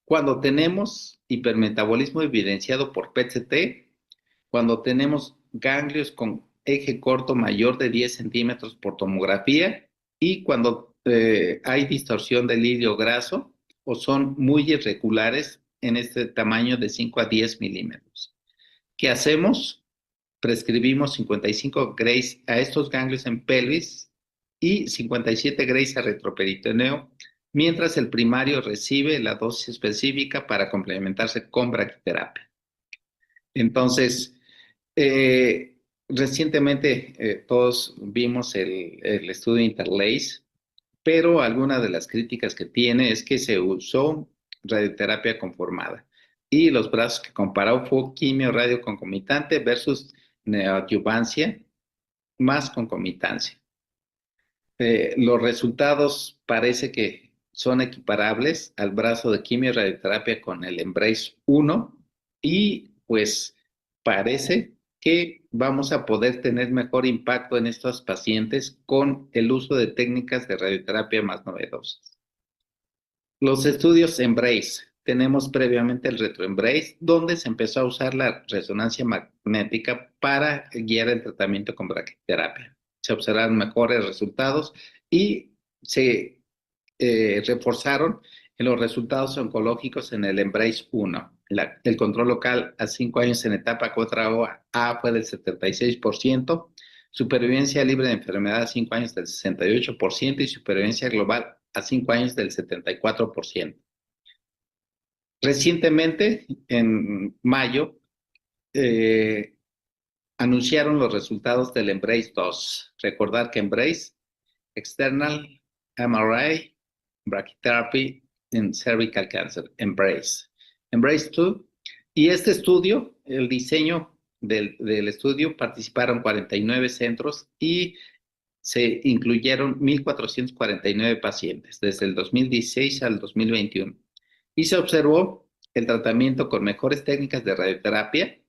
Cuando tenemos hipermetabolismo evidenciado por PET-CT, cuando tenemos ganglios con eje corto mayor de 10 centímetros por tomografía y cuando hay distorsión del hilo graso o son muy irregulares en este tamaño de 5 a 10 milímetros. ¿Qué hacemos? Prescribimos 55 grays a estos ganglios en pelvis y 57 grays a retroperitoneo, mientras el primario recibe la dosis específica para complementarse con braquiterapia. Entonces, recientemente todos vimos el estudio Interlace, pero alguna de las críticas que tiene es que se usó radioterapia conformada y los brazos que comparó fue quimio radio concomitante versus neoadyuvancia más concomitancia. Los resultados parece que son equiparables al brazo de quimio radioterapia con el Embrace 1 y pues parece que vamos a poder tener mejor impacto en estos pacientes con el uso de técnicas de radioterapia más novedosas. Los estudios Embrace. Tenemos previamente el RetroEmbrace, donde se empezó a usar la resonancia magnética para guiar el tratamiento con braquiterapia. Se observaron mejores resultados y se reforzaron en los resultados oncológicos en el Embrace 1. El control local a 5 años en etapa 4A fue del 76%, supervivencia libre de enfermedad a 5 años del 68% y supervivencia global a 5 años del 74%. Recientemente, en mayo, anunciaron los resultados del Embrace 2. Recordar que Embrace, External MRI, Brachytherapy en Cervical Cancer, Embrace. Embrace 2. Y este estudio, el diseño del estudio, participaron 49 centros y se incluyeron 1,449 pacientes desde el 2016 al 2021. Y se observó el tratamiento con mejores técnicas de radioterapia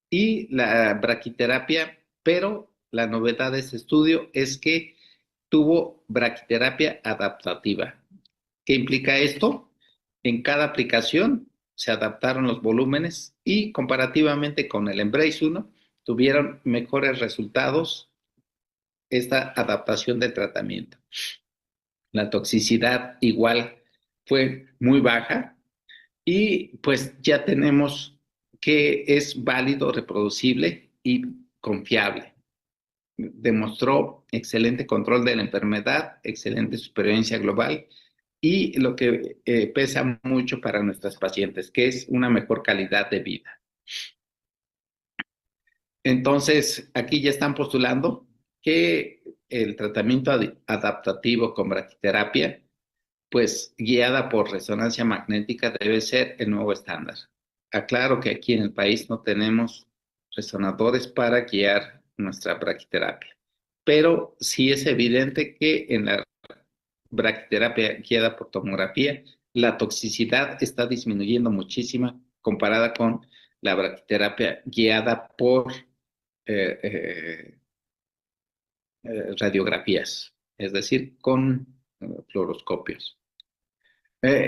y la braquiterapia, pero la novedad de este estudio es que tuvo braquiterapia adaptativa. ¿Qué implica esto? En cada aplicación se adaptaron los volúmenes y comparativamente con el Embrace 1 tuvieron mejores resultados esta adaptación del tratamiento. La toxicidad igual fue muy baja y pues ya tenemos que es válido, reproducible y confiable. Demostró excelente control de la enfermedad, excelente supervivencia global y lo que pesa mucho para nuestras pacientes, que es una mejor calidad de vida. Entonces, aquí ya están postulando que el tratamiento adaptativo con braquiterapia, pues guiada por resonancia magnética, debe ser el nuevo estándar. Aclaro que aquí en el país no tenemos resonadores para guiar nuestra braquiterapia, pero sí es evidente que en la braquiterapia guiada por tomografía, la toxicidad está disminuyendo muchísimo comparada con la braquiterapia guiada por eh, radiografías, es decir, con fluoroscopios.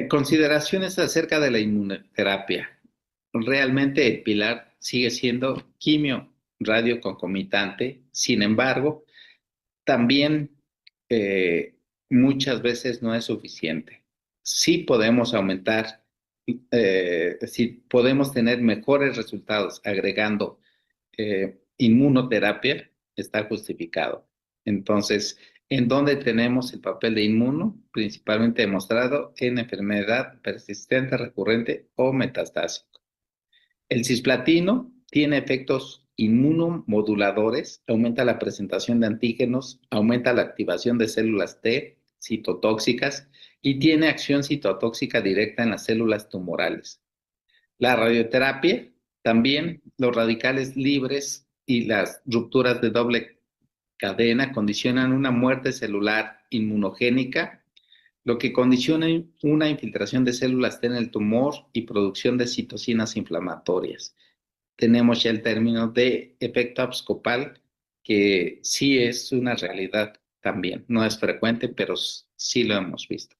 Consideraciones acerca de la inmunoterapia. Realmente el pilar sigue siendo quimio radio concomitante, sin embargo, también muchas veces no es suficiente. Sí podemos aumentar, sí podemos tener mejores resultados agregando inmunoterapia, está justificado. Entonces, ¿en dónde tenemos el papel de inmuno? Principalmente demostrado en enfermedad persistente, recurrente o metastásico. El cisplatino tiene efectos inmunomoduladores, aumenta la presentación de antígenos, aumenta la activación de células T citotóxicas y tiene acción citotóxica directa en las células tumorales. La radioterapia, también los radicales libres y las rupturas de doble cadena condicionan una muerte celular inmunogénica, lo que condiciona una infiltración de células T en el tumor y producción de citocinas inflamatorias. Tenemos ya el término de efecto abscopal, que sí es una realidad también. No es frecuente, pero sí lo hemos visto.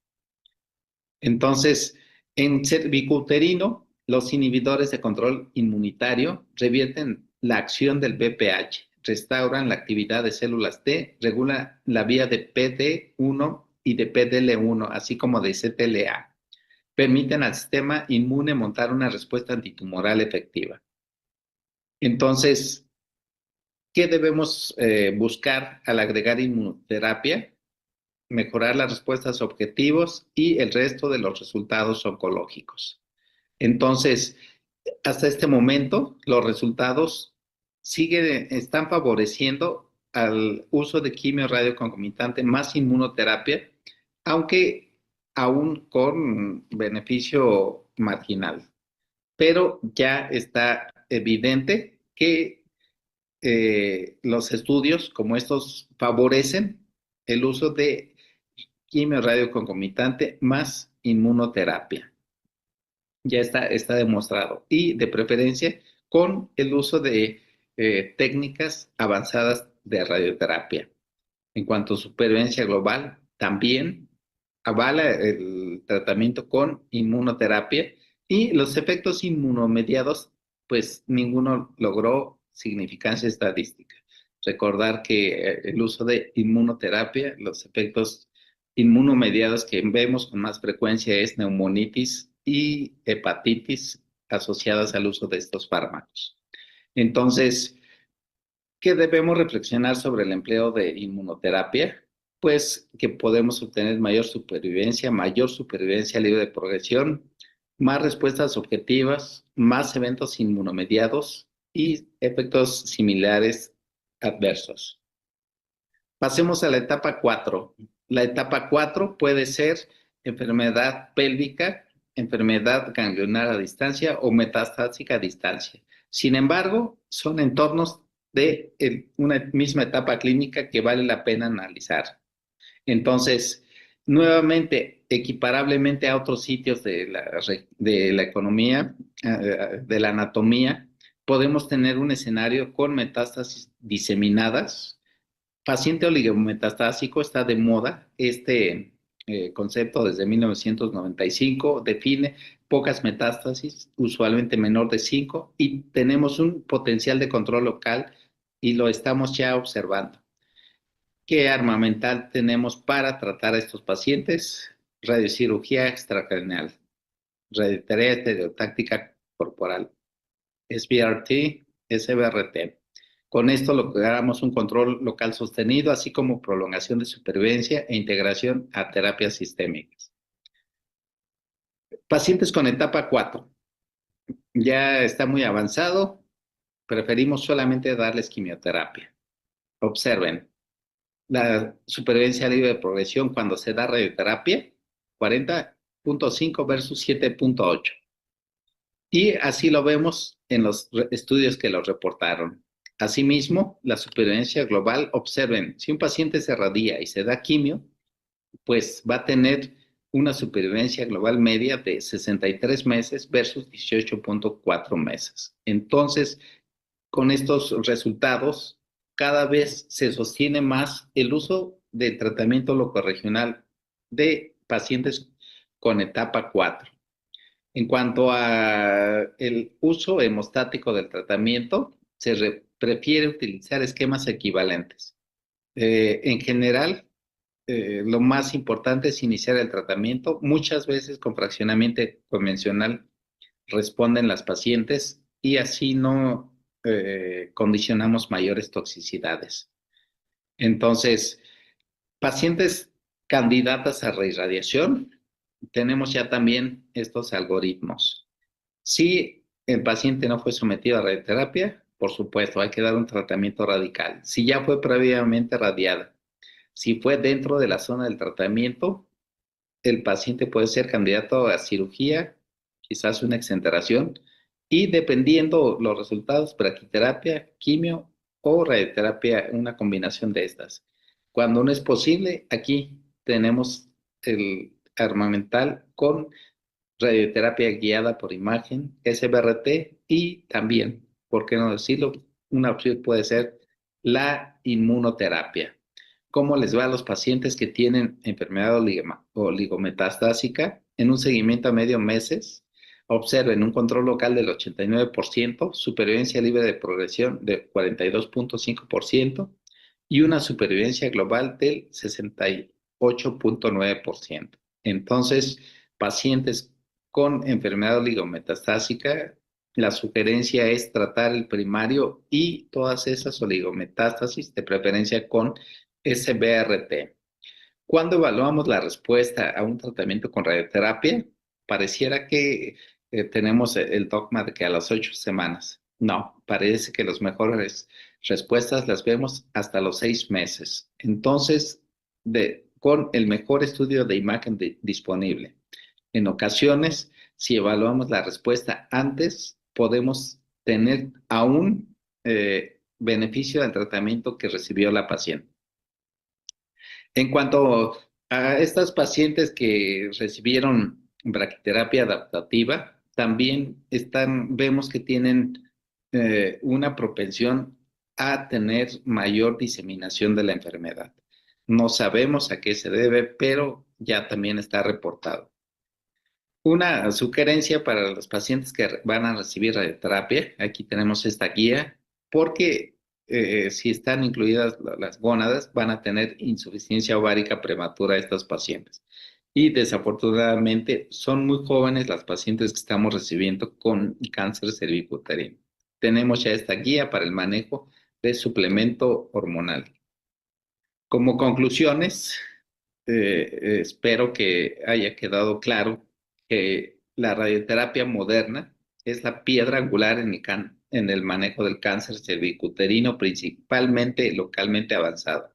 Entonces, en cervicuterino, los inhibidores de control inmunitario revierten la acción del BPH, restauran la actividad de células T, regulan la vía de PD1 y de PDL1, así como de CTLA. Permiten al sistema inmune montar una respuesta antitumoral efectiva. Entonces, ¿qué debemos buscar al agregar inmunoterapia? Mejorar las respuestas objetivos y el resto de los resultados oncológicos. Entonces, hasta este momento, los resultados están favoreciendo al uso de quimio radio concomitante más inmunoterapia, aunque aún con beneficio marginal. Pero ya está evidente que los estudios como estos favorecen el uso de quimio radio concomitante más inmunoterapia. Ya está demostrado. Y de preferencia con el uso de técnicas avanzadas de radioterapia. En cuanto a supervivencia global, también avala el tratamiento con inmunoterapia y los efectos inmunomediados, pues ninguno logró significancia estadística. Recordar que el uso de inmunoterapia, los efectos inmunomediados que vemos con más frecuencia es neumonitis y hepatitis asociadas al uso de estos fármacos. Entonces, ¿qué debemos reflexionar sobre el empleo de inmunoterapia? Pues que podemos obtener mayor supervivencia libre de progresión, más respuestas objetivas, más eventos inmunomediados y efectos similares adversos. Pasemos a la etapa 4. La etapa 4 puede ser enfermedad pélvica, enfermedad ganglionar a distancia o metastásica a distancia. Sin embargo, son entornos de una misma etapa clínica que vale la pena analizar. Entonces, nuevamente, equiparablemente a otros sitios de la economía, de la anatomía, podemos tener un escenario con metástasis diseminadas. Paciente oligometastásico está de moda. Este concepto desde 1995 define pocas metástasis, usualmente menor de 5, y tenemos un potencial de control local y lo estamos ya observando. ¿Qué armamental tenemos para tratar a estos pacientes? Radiocirugía extracraneal, radioterapia estereotáctica corporal, SBRT, SBRT. Con esto logramos un control local sostenido, así como prolongación de supervivencia e integración a terapias sistémicas. Pacientes con etapa 4. Ya está muy avanzado, preferimos solamente darles quimioterapia. Observen, la supervivencia libre de progresión cuando se da radioterapia, 40.5 versus 7.8. Y así lo vemos en los estudios que lo reportaron. Asimismo, la supervivencia global, observen, si un paciente se radia y se da quimio, pues va a tener una supervivencia global media de 63 meses versus 18.4 meses. Entonces, con estos resultados, cada vez se sostiene más el uso del tratamiento locorregional de pacientes con etapa 4. En cuanto a el uso hemostático del tratamiento, se prefiere utilizar esquemas equivalentes. En general, lo más importante es iniciar el tratamiento. Muchas veces con fraccionamiento convencional responden las pacientes y así no condicionamos mayores toxicidades. Entonces, pacientes candidatas a reirradiación, tenemos ya también estos algoritmos. Si el paciente no fue sometido a radioterapia, por supuesto, hay que dar un tratamiento radical. Si ya fue previamente radiada, si fue dentro de la zona del tratamiento, el paciente puede ser candidato a cirugía, quizás una exenteración, y dependiendo los resultados, braquiterapia, quimio o radioterapia, una combinación de estas. Cuando no es posible, aquí tenemos el armamental con radioterapia guiada por imagen, SBRT, y también, ¿por qué no decirlo? Una opción puede ser la inmunoterapia. ¿Cómo les va a los pacientes que tienen enfermedad oligometastásica? En un seguimiento a medio meses, observen un control local del 89%, supervivencia libre de progresión del 42.5% y una supervivencia global del 68.9%. Entonces, pacientes con enfermedad oligometastásica, la sugerencia es tratar el primario y todas esas oligometástasis, de preferencia con SBRT. Cuando evaluamos la respuesta a un tratamiento con radioterapia, pareciera que tenemos el dogma de que a las 8 semanas. No, parece que las mejores respuestas las vemos hasta los 6 meses. Entonces, con el mejor estudio de imagen disponible. En ocasiones, si evaluamos la respuesta antes, podemos tener aún beneficio del tratamiento que recibió la paciente. En cuanto a estas pacientes que recibieron braquiterapia adaptativa, también vemos que tienen una propensión a tener mayor diseminación de la enfermedad. No sabemos a qué se debe, pero ya también está reportado. Una sugerencia para los pacientes que van a recibir radioterapia, aquí tenemos esta guía, porque si están incluidas las gónadas, van a tener insuficiencia ovárica prematura estos pacientes. Y desafortunadamente son muy jóvenes las pacientes que estamos recibiendo con cáncer cervicuterino. Tenemos ya esta guía para el manejo de suplemento hormonal. Como conclusiones, espero que haya quedado claro que la radioterapia moderna es la piedra angular en el manejo del cáncer cervicuterino, principalmente localmente avanzado.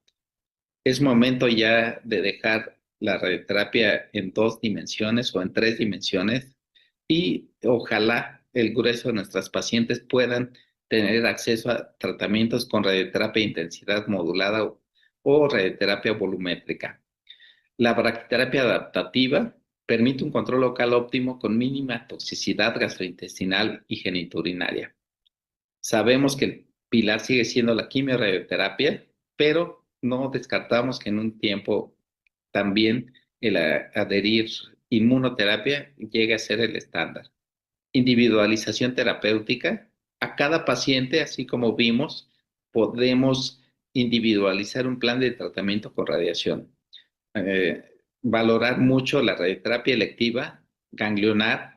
Es momento ya de dejar la radioterapia en 2 dimensiones o en 3 dimensiones y ojalá el grueso de nuestras pacientes puedan tener acceso a tratamientos con radioterapia de intensidad modulada o radioterapia volumétrica. La braquiterapia adaptativa permite un control local óptimo con mínima toxicidad gastrointestinal y genitourinaria. Sabemos que el pilar sigue siendo la quimio-radioterapia, pero no descartamos que en un tiempo también el adherir inmunoterapia llegue a ser el estándar. Individualización terapéutica. A cada paciente, así como vimos, podemos individualizar un plan de tratamiento con radiación. Valorar mucho la radioterapia electiva, ganglionar,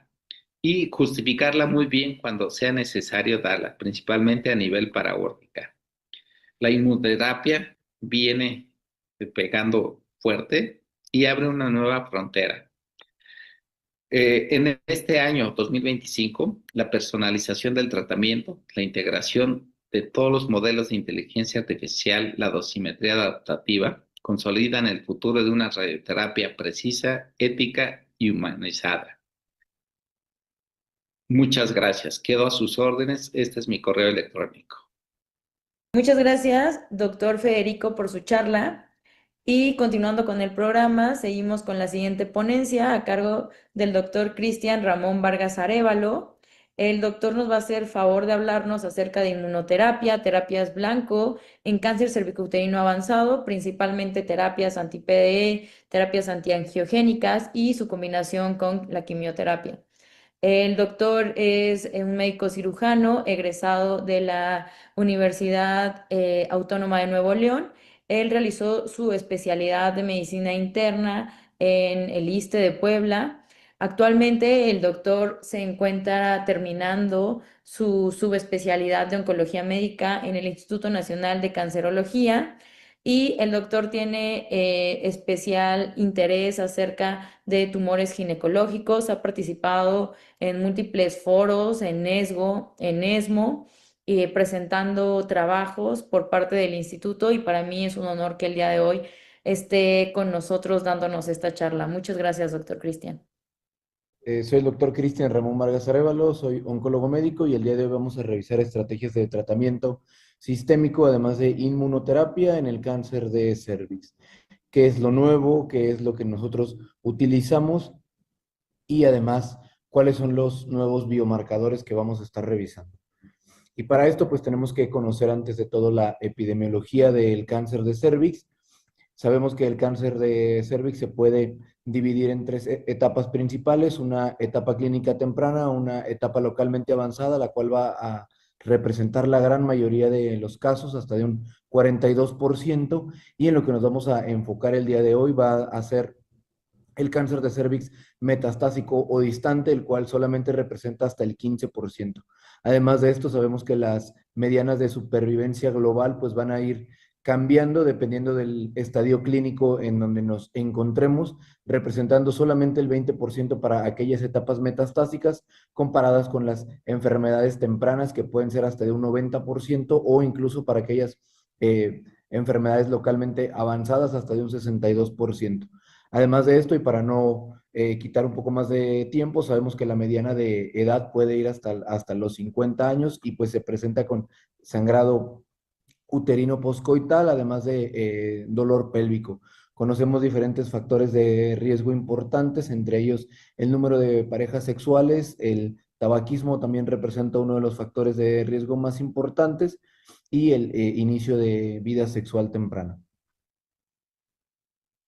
y justificarla muy bien cuando sea necesario darla, principalmente a nivel paraórtica. La inmunoterapia viene pegando fuerte y abre una nueva frontera. En este año 2025, la personalización del tratamiento, la integración de todos los modelos de inteligencia artificial, la dosimetría adaptativa, consolidan el futuro de una radioterapia precisa, ética y humanizada. Muchas gracias. Quedo a sus órdenes. Este es mi correo electrónico. Muchas gracias, doctor Federico, por su charla. Y continuando con el programa, seguimos con la siguiente ponencia a cargo del doctor Cristian Ramón Vargas Arévalo. El doctor nos va a hacer favor de hablarnos acerca de inmunoterapia, terapias blanco en cáncer cervicouterino avanzado, principalmente terapias anti-PDE, terapias antiangiogénicas y su combinación con la quimioterapia. El doctor es un médico cirujano egresado de la Universidad Autónoma de Nuevo León. Él realizó su especialidad de medicina interna en el ISSSTE de Puebla. Actualmente el doctor se encuentra terminando su subespecialidad de oncología médica en el Instituto Nacional de Cancerología y el doctor tiene especial interés acerca de tumores ginecológicos. Ha participado en múltiples foros, en ESGO, en ESMO, presentando trabajos por parte del instituto y para mí es un honor que el día de hoy esté con nosotros dándonos esta charla. Muchas gracias, doctor Cristian. Soy el doctor Cristian Ramón Vargas Arévalo, soy oncólogo médico y el día de hoy vamos a revisar estrategias de tratamiento sistémico, además de inmunoterapia en el cáncer de cervix. ¿Qué es lo nuevo? ¿Qué es lo que nosotros utilizamos? Y además, ¿cuáles son los nuevos biomarcadores que vamos a estar revisando? Y para esto, pues tenemos que conocer antes de todo la epidemiología del cáncer de cervix. Sabemos que el cáncer de cervix se puede dividir en tres etapas principales, una etapa clínica temprana, una etapa localmente avanzada, la cual va a representar la gran mayoría de los casos, hasta de un 42%, y en lo que nos vamos a enfocar el día de hoy va a ser el cáncer de cervix metastásico o distante, el cual solamente representa hasta el 15%. Además de esto, sabemos que las medianas de supervivencia global pues van a ir cambiando dependiendo del estadio clínico en donde nos encontremos, representando solamente el 20% para aquellas etapas metastásicas comparadas con las enfermedades tempranas que pueden ser hasta de un 90% o incluso para aquellas enfermedades localmente avanzadas hasta de un 62%. Además de esto, y para no quitar un poco más de tiempo, sabemos que la mediana de edad puede ir hasta los 50 años y pues se presenta con sangrado uterino poscoital, además de dolor pélvico. Conocemos diferentes factores de riesgo importantes, entre ellos el número de parejas sexuales, el tabaquismo también representa uno de los factores de riesgo más importantes y el inicio de vida sexual temprana.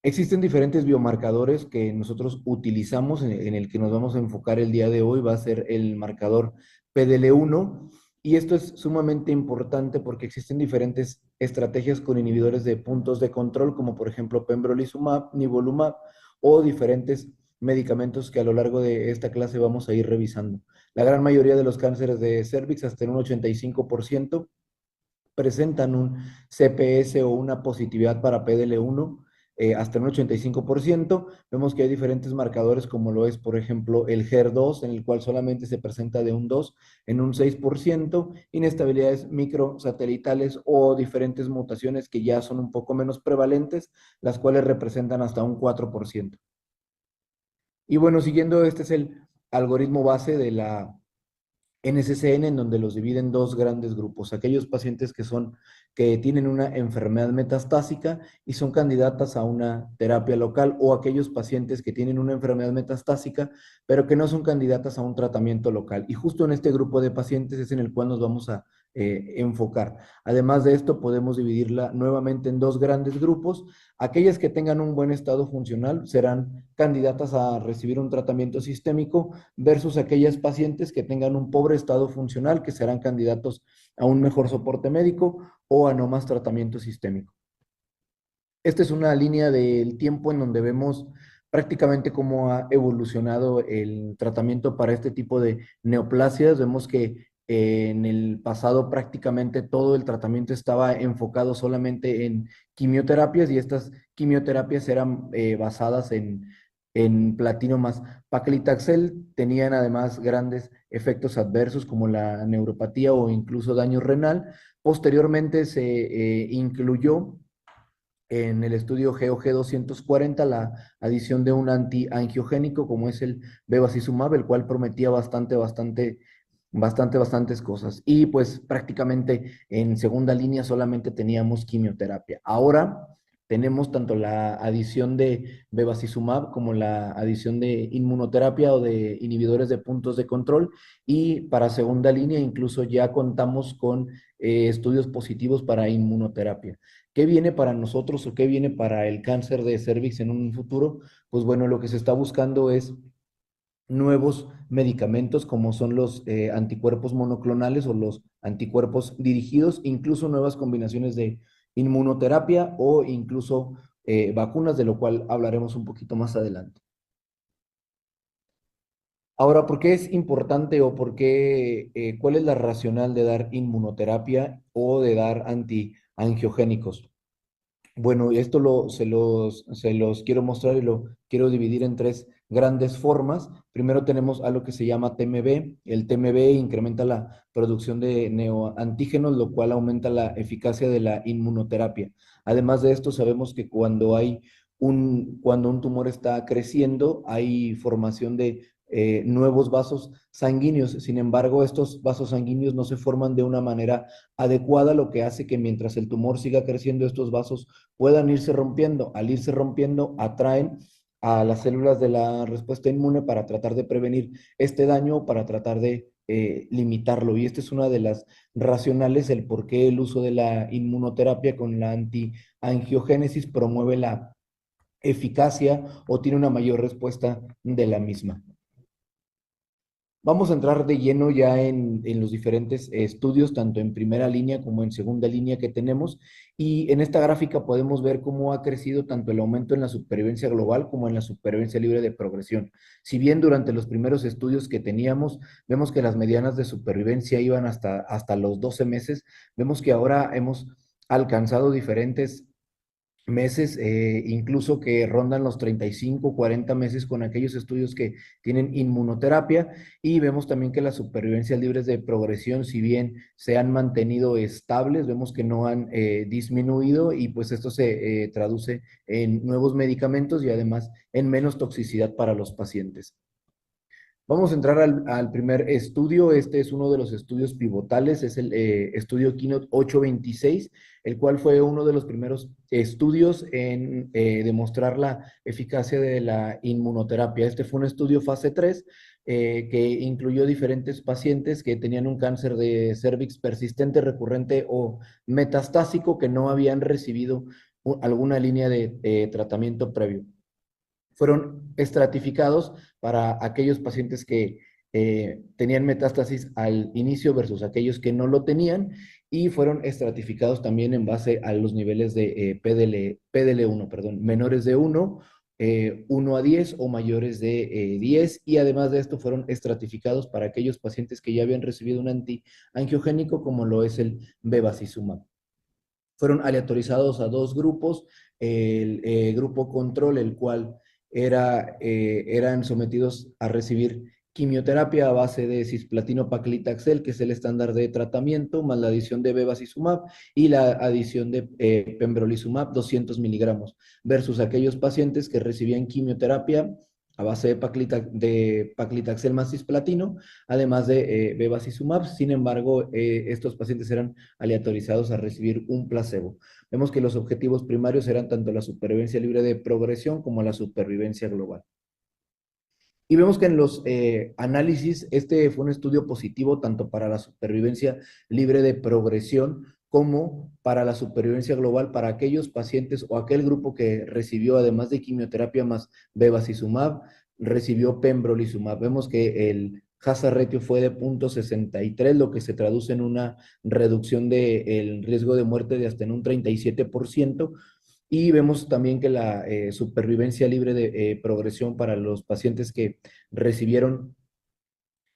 Existen diferentes biomarcadores que nosotros utilizamos en el que nos vamos a enfocar el día de hoy. Va a ser el marcador PDL1 y esto es sumamente importante porque existen diferentes estrategias con inhibidores de puntos de control como por ejemplo pembrolizumab, nivolumab o diferentes medicamentos que a lo largo de esta clase vamos a ir revisando. La gran mayoría de los cánceres de cervix, hasta en un 85%, presentan un CPS o una positividad para PDL1 hasta un 85%. Vemos que hay diferentes marcadores como lo es, por ejemplo, el HER2, en el cual solamente se presenta de un 2 en un 6%, inestabilidades microsatelitales o diferentes mutaciones que ya son un poco menos prevalentes, las cuales representan hasta un 4%. Y bueno, siguiendo, este es el algoritmo base de la NCCN, en donde los dividen en dos grandes grupos: aquellos pacientes que tienen una enfermedad metastásica y son candidatas a una terapia local, o aquellos pacientes que tienen una enfermedad metastásica pero que no son candidatas a un tratamiento local. Y justo en este grupo de pacientes es en el cual nos vamos a enfocar. Además de esto, podemos dividirla nuevamente en dos grandes grupos. Aquellas que tengan un buen estado funcional serán candidatas a recibir un tratamiento sistémico versus aquellas pacientes que tengan un pobre estado funcional, que serán candidatos a un mejor soporte médico o a no más tratamiento sistémico. Esta es una línea del tiempo en donde vemos prácticamente cómo ha evolucionado el tratamiento para este tipo de neoplasias. Vemos que en el pasado prácticamente todo el tratamiento estaba enfocado solamente en quimioterapias y estas quimioterapias eran basadas en platino más paclitaxel. Tenían además grandes efectos adversos como la neuropatía o incluso daño renal. Posteriormente se incluyó en el estudio GOG 240 la adición de un antiangiogénico como es el bevacizumab, el cual prometía bastantes cosas. Y pues prácticamente en segunda línea solamente teníamos quimioterapia. Ahora tenemos tanto la adición de bevacizumab como la adición de inmunoterapia o de inhibidores de puntos de control. Y para segunda línea incluso ya contamos con estudios positivos para inmunoterapia. ¿Qué viene para nosotros o qué viene para el cáncer de cervix en un futuro? Pues bueno, lo que se está buscando es nuevos medicamentos como son los anticuerpos monoclonales o los anticuerpos dirigidos, incluso nuevas combinaciones de inmunoterapia o incluso vacunas, de lo cual hablaremos un poquito más adelante. Ahora, ¿por qué es importante o por qué, cuál es la racional de dar inmunoterapia o de dar antiangiogénicos? Bueno, esto se los quiero mostrar y lo quiero dividir en tres grandes formas. Primero tenemos algo que se llama TMB. El TMB incrementa la producción de neoantígenos, lo cual aumenta la eficacia de la inmunoterapia. Además de esto, sabemos que cuando un tumor está creciendo, hay formación de nuevos vasos sanguíneos. Sin embargo, estos vasos sanguíneos no se forman de una manera adecuada, lo que hace que mientras el tumor siga creciendo, estos vasos puedan irse rompiendo. Al irse rompiendo, atraen a las células de la respuesta inmune para tratar de prevenir este daño, para tratar de limitarlo. Y esta es una de las racionales, el por qué el uso de la inmunoterapia con la antiangiogénesis promueve la eficacia o tiene una mayor respuesta de la misma. Vamos a entrar de lleno ya en los diferentes estudios, tanto en primera línea como en segunda línea que tenemos. Y en esta gráfica podemos ver cómo ha crecido tanto el aumento en la supervivencia global como en la supervivencia libre de progresión. Si bien durante los primeros estudios que teníamos, vemos que las medianas de supervivencia iban hasta los 12 meses, vemos que ahora hemos alcanzado diferentes meses, incluso que rondan los 35, 40 meses con aquellos estudios que tienen inmunoterapia, y vemos también que las supervivencias libres de progresión, si bien se han mantenido estables, vemos que no han disminuido, y pues esto se traduce en nuevos medicamentos y además en menos toxicidad para los pacientes. Vamos a entrar al primer estudio. Este es uno de los estudios pivotales, es el estudio Keynote 826, el cual fue uno de los primeros estudios en demostrar la eficacia de la inmunoterapia. Este fue un estudio fase 3 que incluyó diferentes pacientes que tenían un cáncer de cervix persistente, recurrente o metastásico que no habían recibido alguna línea de tratamiento previo. Fueron estratificados para aquellos pacientes que tenían metástasis al inicio versus aquellos que no lo tenían, y fueron estratificados también en base a los niveles de PDL1, perdón, menores de 1, 1 a 10 o mayores de 10, y además de esto fueron estratificados para aquellos pacientes que ya habían recibido un antiangiogénico como lo es el bevacizumab. Fueron aleatorizados a dos grupos, el grupo control, el cual eran sometidos a recibir quimioterapia a base de cisplatino paclitaxel, que es el estándar de tratamiento, más la adición de bevacizumab y la adición de pembrolizumab 200 miligramos, versus aquellos pacientes que recibían quimioterapia a base de paclitaxel más cisplatino, además de bevacizumab. Sin embargo, estos pacientes eran aleatorizados a recibir un placebo. Vemos que los objetivos primarios eran tanto la supervivencia libre de progresión como la supervivencia global. Y vemos que en los análisis, este fue un estudio positivo tanto para la supervivencia libre de progresión como para la supervivencia global para aquellos pacientes o aquel grupo que recibió, además de quimioterapia más bevacizumab, recibió pembrolizumab. Vemos que el hazard ratio fue de 0.63, lo que se traduce en una reducción del riesgo de muerte de hasta en un 37%. Y vemos también que la supervivencia libre de progresión para los pacientes que recibieron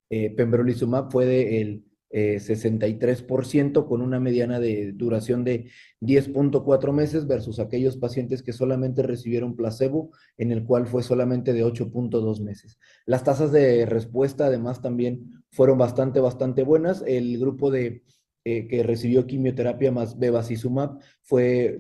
pembrolizumab fue del 63% con una mediana de duración de 10.4 meses versus aquellos pacientes que solamente recibieron placebo, en el cual fue solamente de 8.2 meses. Las tasas de respuesta además también fueron bastante buenas. El grupo que recibió quimioterapia más bevacizumab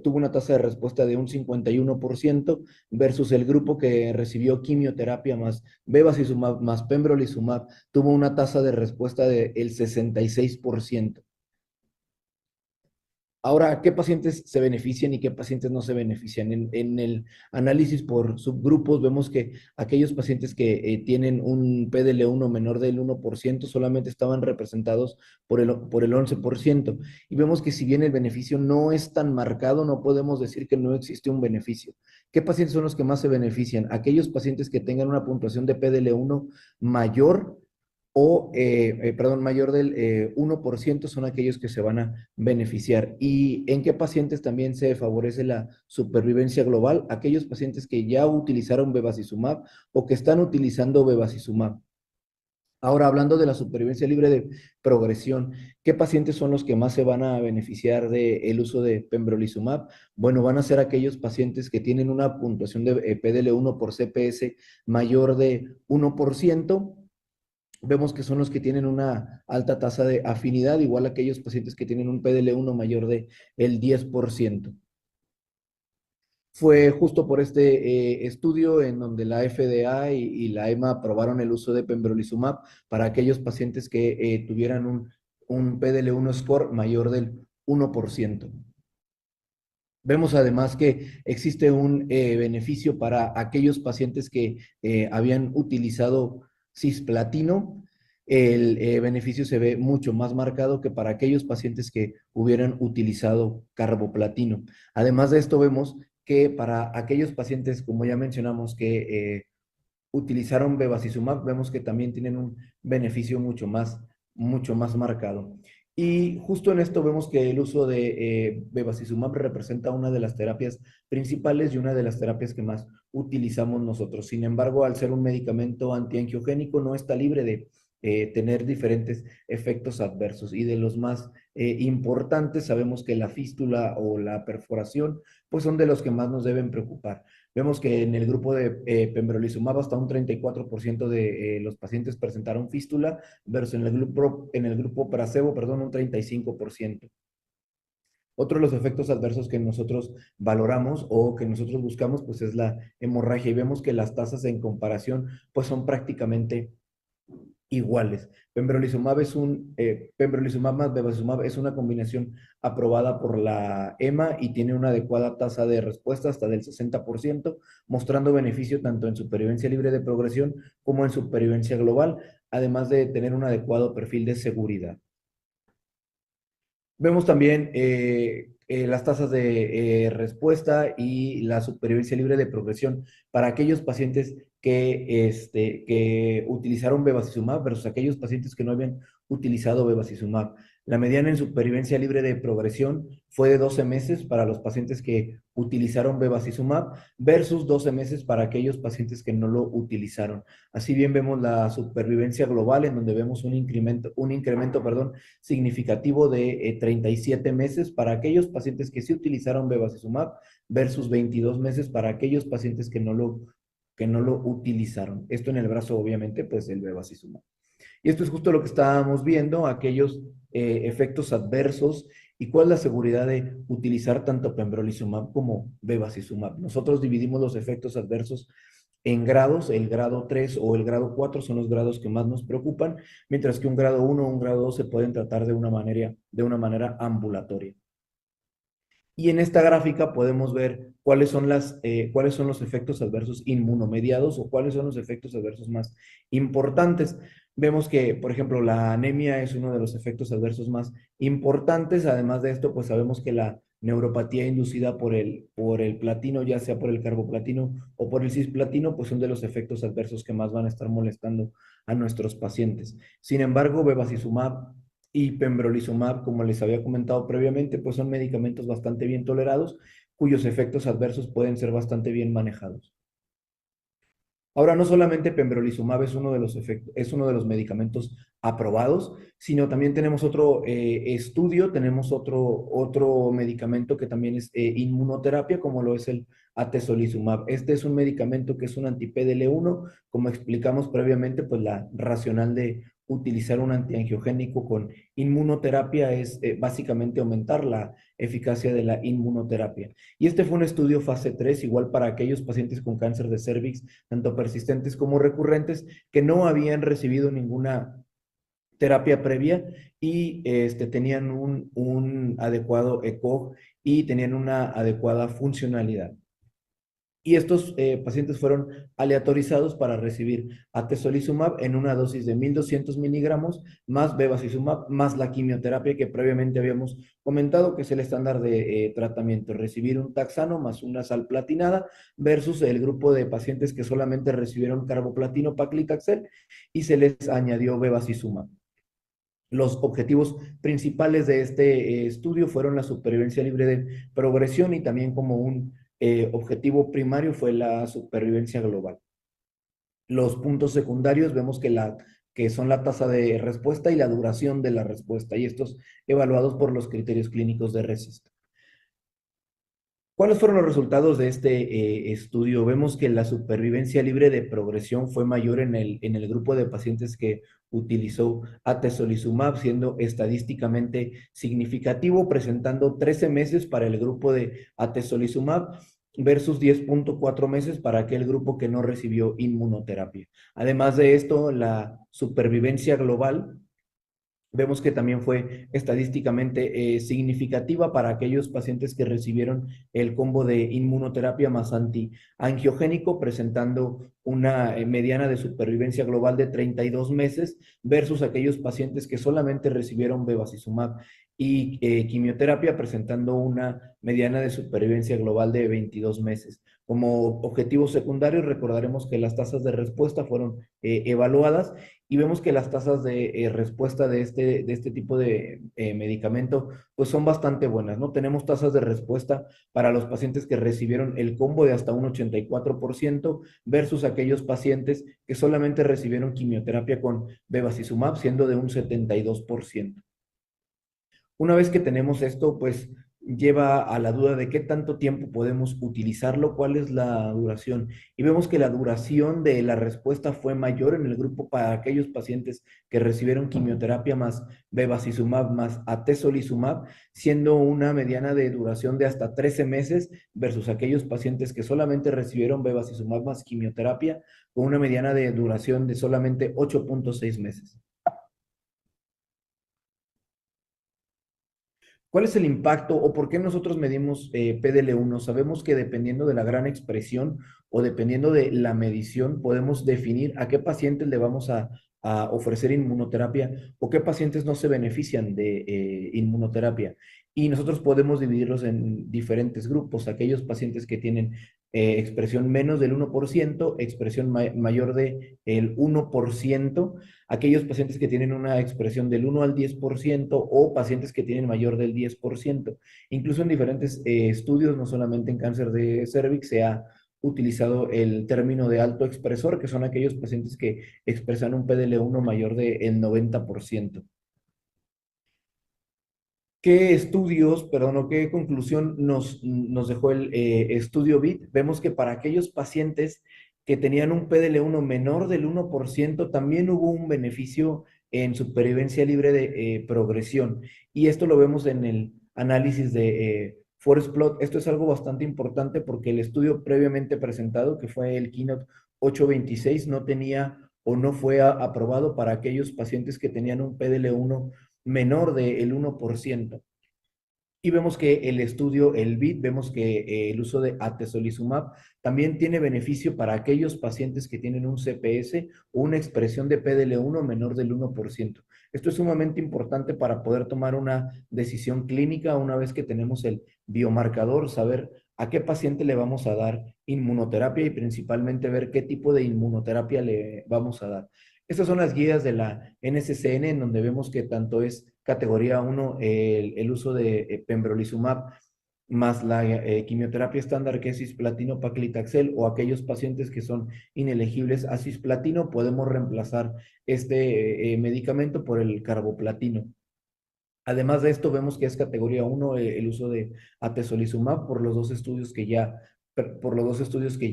tuvo una tasa de respuesta de un 51% versus el grupo que recibió quimioterapia más bevacizumab más pembrolizumab tuvo una tasa de respuesta del 66%. Ahora, ¿qué pacientes se benefician y qué pacientes no se benefician? En el análisis por subgrupos vemos que aquellos pacientes que tienen un PDL1 menor del 1% solamente estaban representados por el 11%. Y vemos que si bien el beneficio no es tan marcado, no podemos decir que no existe un beneficio. ¿Qué pacientes son los que más se benefician? Aquellos pacientes que tengan una puntuación de PDL1 mayor mayor del 1% son aquellos que se van a beneficiar. ¿Y en qué pacientes también se favorece la supervivencia global? Aquellos pacientes que ya utilizaron bevacizumab o que están utilizando bevacizumab. Ahora, hablando de la supervivencia libre de progresión, ¿qué pacientes son los que más se van a beneficiar del uso de pembrolizumab? Bueno, van a ser aquellos pacientes que tienen una puntuación de PDL1 por CPS mayor de 1%. Vemos que son los que tienen una alta tasa de afinidad, igual a aquellos pacientes que tienen un PDL1 mayor de el 10%. Fue justo por este estudio en donde la FDA y la EMA aprobaron el uso de pembrolizumab para aquellos pacientes que tuvieran un PDL1 score mayor del 1%. Vemos además que existe un beneficio para aquellos pacientes que habían utilizado cisplatino. El beneficio se ve mucho más marcado que para aquellos pacientes que hubieran utilizado carboplatino. Además de esto, vemos que para aquellos pacientes, como ya mencionamos, que utilizaron bevacizumab, vemos que también tienen un beneficio mucho más marcado. Y justo en esto vemos que el uso de bevacizumab representa una de las terapias principales y una de las terapias que más utilizamos nosotros. Sin embargo, al ser un medicamento antiangiogénico, no está libre de tener diferentes efectos adversos. Y de los más importantes, sabemos que la fístula o la perforación, pues son de los que más nos deben preocupar. Vemos que en el grupo de pembrolizumab hasta un 34% de los pacientes presentaron fístula, versus en el grupo placebo, perdón, un 35%. Otro de los efectos adversos que nosotros valoramos o que nosotros buscamos, pues es la hemorragia y vemos que las tasas en comparación, pues son prácticamente iguales. Pembrolizumab más bevacizumab es una combinación aprobada por la EMA y tiene una adecuada tasa de respuesta hasta del 60%, mostrando beneficio tanto en supervivencia libre de progresión como en supervivencia global, además de tener un adecuado perfil de seguridad. Vemos también las tasas de respuesta y la supervivencia libre de progresión para aquellos pacientes que utilizaron bevacizumab versus aquellos pacientes que no habían utilizado bevacizumab. La mediana en supervivencia libre de progresión fue de 12 meses para los pacientes que utilizaron bevacizumab versus 12 meses para aquellos pacientes que no lo utilizaron. Así bien vemos la supervivencia global en donde vemos un incremento, significativo de 37 meses para aquellos pacientes que sí utilizaron bevacizumab versus 22 meses para aquellos pacientes que no lo utilizaron. Esto en el brazo, obviamente, pues el bevacizumab. Y esto es justo lo que estábamos viendo, aquellos efectos adversos y cuál es la seguridad de utilizar tanto pembrolizumab como bevacizumab. Nosotros dividimos los efectos adversos en grados, el grado 3 o el grado 4 son los grados que más nos preocupan, mientras que un grado 1 o un grado 2 se pueden tratar de una manera ambulatoria. Y en esta gráfica podemos ver cuáles son los efectos adversos inmunomediados o cuáles son los efectos adversos más importantes. Vemos que, por ejemplo, la anemia es uno de los efectos adversos más importantes. Además de esto, pues sabemos que la neuropatía inducida por el platino, ya sea por el carboplatino o por el cisplatino, pues son de los efectos adversos que más van a estar molestando a nuestros pacientes. Sin embargo, bevacizumab y pembrolizumab, como les había comentado previamente, pues son medicamentos bastante bien tolerados, cuyos efectos adversos pueden ser bastante bien manejados. Ahora, no solamente pembrolizumab es uno de los medicamentos aprobados, sino también tenemos otro estudio, tenemos otro medicamento que también es inmunoterapia, como lo es el atezolizumab. Este es un medicamento que es un anti-PDL1, como explicamos previamente, pues la racional de utilizar un antiangiogénico con inmunoterapia es básicamente aumentar la eficacia de la inmunoterapia. Y este fue un estudio fase 3, igual para aquellos pacientes con cáncer de cervix, tanto persistentes como recurrentes, que no habían recibido ninguna terapia previa y tenían un adecuado ECOG y tenían una adecuada funcionalidad. Y estos pacientes fueron aleatorizados para recibir atezolizumab en una dosis de 1200 miligramos más bevacizumab más la quimioterapia que previamente habíamos comentado, que es el estándar de tratamiento, recibir un taxano más una sal platinada versus el grupo de pacientes que solamente recibieron carboplatino paclitaxel y se les añadió bevacizumab. Los objetivos principales de este estudio fueron la supervivencia libre de progresión y también como un objetivo primario fue la supervivencia global. Los puntos secundarios vemos que son la tasa de respuesta y la duración de la respuesta, y estos evaluados por los criterios clínicos de RECIST. ¿Cuáles fueron los resultados de este estudio? Vemos que la supervivencia libre de progresión fue mayor en el grupo de pacientes que utilizó atezolizumab, siendo estadísticamente significativo, presentando 13 meses para el grupo de atezolizumab versus 10.4 meses para aquel grupo que no recibió inmunoterapia. Además de esto, la supervivencia global vemos que también fue estadísticamente significativa para aquellos pacientes que recibieron el combo de inmunoterapia más antiangiogénico, presentando una mediana de supervivencia global de 32 meses versus aquellos pacientes que solamente recibieron bevacizumab y quimioterapia, presentando una mediana de supervivencia global de 22 meses. Como objetivos secundarios, recordaremos que las tasas de respuesta fueron evaluadas y vemos que las tasas de respuesta de este tipo de medicamento pues son bastante buenas, ¿no? Tenemos tasas de respuesta para los pacientes que recibieron el combo de hasta un 84% versus aquellos pacientes que solamente recibieron quimioterapia con bevacizumab, siendo de un 72%. Una vez que tenemos esto, pues lleva a la duda de qué tanto tiempo podemos utilizarlo, cuál es la duración. Y vemos que la duración de la respuesta fue mayor en el grupo para aquellos pacientes que recibieron quimioterapia más bevacizumab más atezolizumab, siendo una mediana de duración de hasta 13 meses versus aquellos pacientes que solamente recibieron bevacizumab más quimioterapia con una mediana de duración de solamente 8.6 meses. ¿Cuál es el impacto o por qué nosotros medimos PDL1? Sabemos que dependiendo de la gran expresión o dependiendo de la medición, podemos definir a qué pacientes le vamos a ofrecer inmunoterapia o qué pacientes no se benefician de inmunoterapia. Y nosotros podemos dividirlos en diferentes grupos. Aquellos pacientes que tienen expresión menos del 1%, expresión mayor del 1%, aquellos pacientes que tienen una expresión del 1 al 10% o pacientes que tienen mayor del 10%. Incluso en diferentes estudios, no solamente en cáncer de cervix, se ha utilizado el término de alto expresor, que son aquellos pacientes que expresan un PDL1 mayor del 90%. ¿Qué estudios, perdón, o qué conclusión nos dejó el estudio BIT? Vemos que para aquellos pacientes que tenían un PDL1 menor del 1%, también hubo un beneficio en supervivencia libre de progresión. Y esto lo vemos en el análisis de Forest Plot. Esto es algo bastante importante porque el estudio previamente presentado, que fue el Keynote 826, no tenía o no fue aprobado para aquellos pacientes que tenían un PDL1 menor del 1%. Y vemos que el estudio, el BID, vemos que el uso de atezolizumab también tiene beneficio para aquellos pacientes que tienen un CPS o una expresión de PDL1 menor del 1%. Esto es sumamente importante para poder tomar una decisión clínica una vez que tenemos el biomarcador, saber a qué paciente le vamos a dar inmunoterapia y principalmente ver qué tipo de inmunoterapia le vamos a dar. Estas son las guías de la NCCN, en donde vemos que tanto es categoría 1 el uso de pembrolizumab más la quimioterapia estándar que es cisplatino paclitaxel o aquellos pacientes que son inelegibles a cisplatino, podemos reemplazar este medicamento por el carboplatino. Además de esto, vemos que es categoría 1 el uso de atezolizumab por los dos estudios que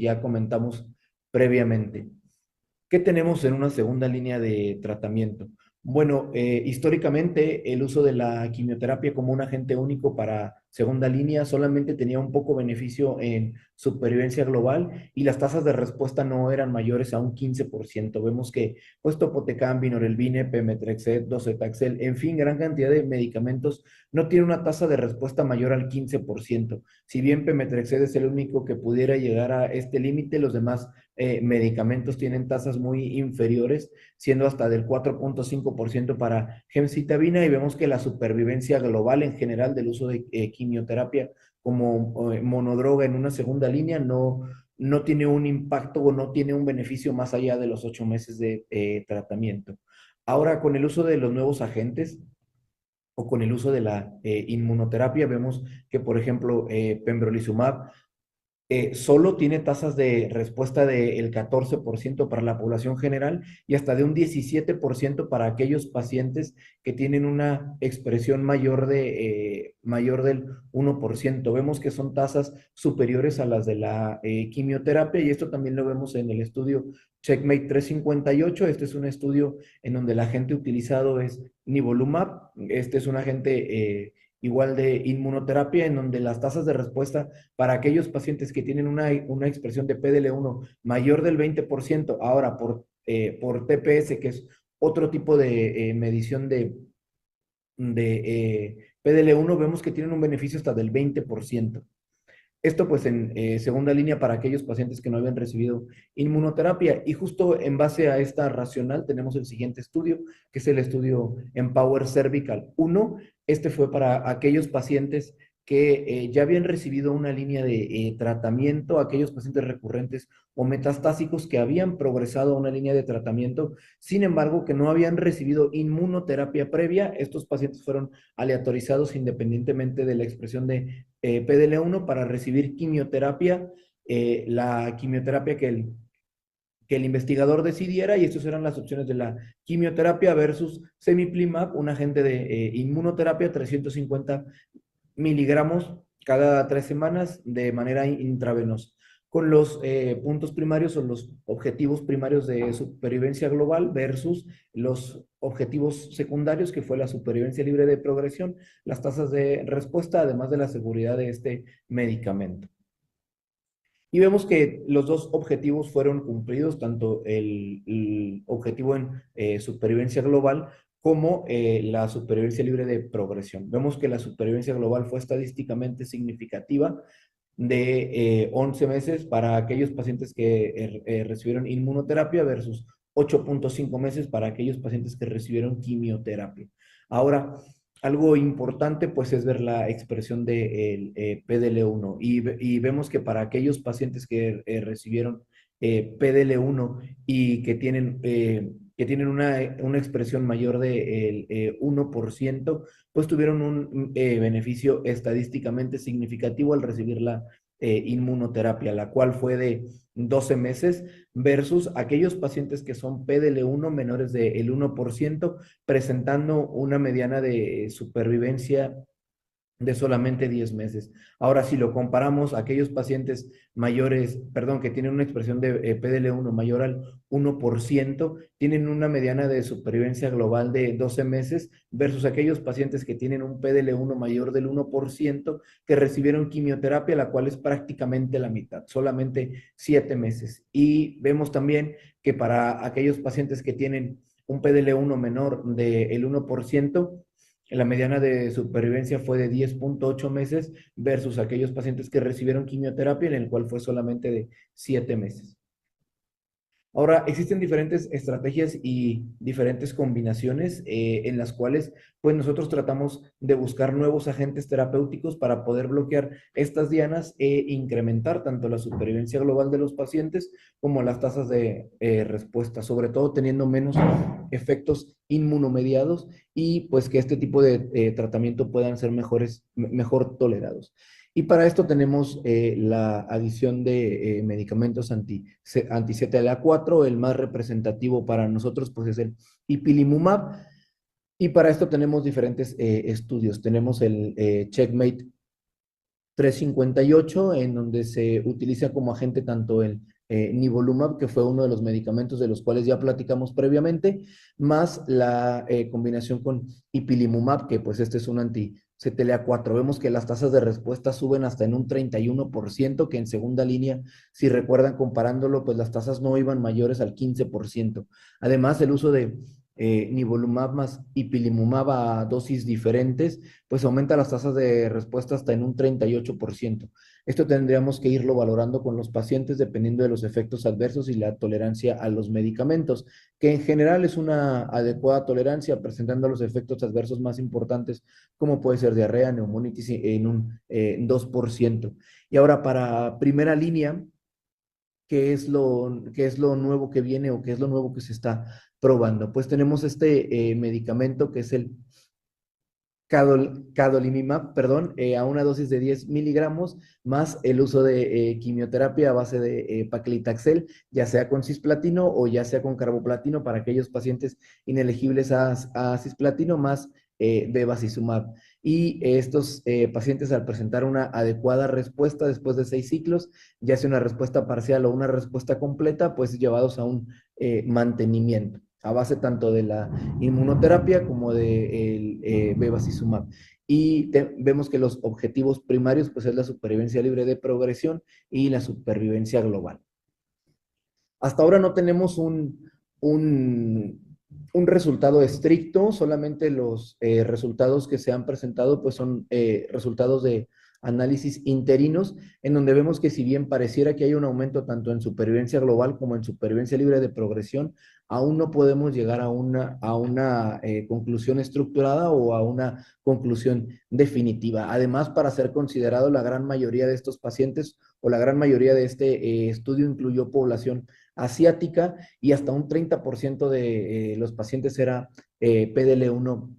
ya comentamos previamente. ¿Qué tenemos en una segunda línea de tratamiento? Bueno, históricamente el uso de la quimioterapia como un agente único para segunda línea solamente tenía un poco beneficio en supervivencia global y las tasas de respuesta no eran mayores a un 15%. Vemos que pues topotecan, vinorelbine, pemetrexed, docetaxel, en fin, gran cantidad de medicamentos no tiene una tasa de respuesta mayor al 15%. Si bien pemetrexed es el único que pudiera llegar a este límite, los demás medicamentos tienen tasas muy inferiores, siendo hasta del 4.5% para gemcitabina, y vemos que la supervivencia global en general del uso de quimioterapia como monodroga en una segunda línea no tiene un impacto o no tiene un beneficio más allá de los 8 meses de tratamiento. Ahora, con el uso de los nuevos agentes, o con el uso de la inmunoterapia, vemos que, por ejemplo, pembrolizumab solo tiene tasas de respuesta del 14% para la población general y hasta de un 17% para aquellos pacientes que tienen una expresión mayor del 1%. Vemos que son tasas superiores a las de la quimioterapia, y esto también lo vemos en el estudio Checkmate 358. Este es un estudio en donde el agente utilizado es nivolumab. Este es un agente igual de inmunoterapia, en donde las tasas de respuesta para aquellos pacientes que tienen una expresión de PDL1 mayor del 20%, ahora por TPS, que es otro tipo de medición de PDL1, vemos que tienen un beneficio hasta del 20%. Esto pues en segunda línea para aquellos pacientes que no habían recibido inmunoterapia. Y justo en base a esta racional tenemos el siguiente estudio, que es el estudio Empower Cervical 1. Este fue para aquellos pacientes que ya habían recibido una línea de tratamiento, aquellos pacientes recurrentes o metastásicos que habían progresado a una línea de tratamiento, sin embargo, que no habían recibido inmunoterapia previa. Estos pacientes fueron aleatorizados independientemente de la expresión de PDL1 para recibir quimioterapia, la quimioterapia que el investigador decidiera, y estas eran las opciones de la quimioterapia versus semiplimab, un agente de inmunoterapia, 350 miligramos cada 3 semanas de manera intravenosa. Con los puntos primarios o los objetivos primarios de supervivencia global versus los objetivos secundarios, que fue la supervivencia libre de progresión, las tasas de respuesta, además de la seguridad de este medicamento. Y vemos que los dos objetivos fueron cumplidos, tanto el objetivo en supervivencia global como la supervivencia libre de progresión. Vemos que la supervivencia global fue estadísticamente significativa de 11 meses para aquellos pacientes que recibieron inmunoterapia versus 8.5 meses para aquellos pacientes que recibieron quimioterapia. Ahora, algo importante pues es ver la expresión del PDL1, y vemos que para aquellos pacientes que recibieron PDL1 y que tienen una expresión mayor del 1%, pues tuvieron un beneficio estadísticamente significativo al recibir la inmunoterapia, la cual fue de 12 meses, versus aquellos pacientes que son PDL1 menores del 1%, presentando una mediana de supervivencia de solamente 10 meses. Ahora, si lo comparamos, aquellos pacientes que tienen una expresión de PDL1 mayor al 1%, tienen una mediana de supervivencia global de 12 meses, versus aquellos pacientes que tienen un PDL1 mayor del 1%, que recibieron quimioterapia, la cual es prácticamente la mitad, solamente 7 meses. Y vemos también que para aquellos pacientes que tienen un PDL1 menor del 1%, La mediana de supervivencia fue de 10.8 meses versus aquellos pacientes que recibieron quimioterapia, en el cual fue solamente de 7 meses. Ahora, existen diferentes estrategias y diferentes combinaciones en las cuales pues nosotros tratamos de buscar nuevos agentes terapéuticos para poder bloquear estas dianas e incrementar tanto la supervivencia global de los pacientes como las tasas de respuesta, sobre todo teniendo menos efectos inmunomediados y pues que este tipo de tratamiento puedan ser mejor tolerados. Y para esto tenemos la adición de medicamentos anti-CTLA4, el más representativo para nosotros pues es el ipilimumab. Y para esto tenemos diferentes estudios. Tenemos el Checkmate 358, en donde se utiliza como agente tanto el nivolumab, que fue uno de los medicamentos de los cuales ya platicamos previamente, más la combinación con ipilimumab, que pues este es un anti-CTLA4. Vemos que las tasas de respuesta suben hasta en un 31%, que en segunda línea, si recuerdan comparándolo, pues las tasas no iban mayores al 15%. Además, el uso de nivolumab más ipilimumab a dosis diferentes, pues aumenta las tasas de respuesta hasta en un 38%. Esto tendríamos que irlo valorando con los pacientes dependiendo de los efectos adversos y la tolerancia a los medicamentos, que en general es una adecuada tolerancia, presentando los efectos adversos más importantes, como puede ser diarrea, neumonitis, en un 2%. Y ahora para primera línea, qué es lo nuevo que viene o qué es lo nuevo que se está probando. Pues tenemos este medicamento que es el cadolimimab, perdón, a una dosis de 10 miligramos, más el uso de quimioterapia a base de paclitaxel, ya sea con cisplatino o ya sea con carboplatino para aquellos pacientes inelegibles a cisplatino, más bevacizumab. Y estos pacientes, al presentar una adecuada respuesta después de 6 ciclos, ya sea una respuesta parcial o una respuesta completa, pues llevados a un mantenimiento a base tanto de la inmunoterapia como del bevacizumab. Y vemos que los objetivos primarios pues es la supervivencia libre de progresión y la supervivencia global. Hasta ahora no tenemos un resultado estricto, solamente los resultados que se han presentado pues son resultados de análisis interinos, en donde vemos que si bien pareciera que hay un aumento tanto en supervivencia global como en supervivencia libre de progresión, aún no podemos llegar a una conclusión estructurada o a una conclusión definitiva. Además, para ser considerado, la gran mayoría de estos pacientes o la gran mayoría de este estudio incluyó población asiática y hasta un 30% de los pacientes era PDL1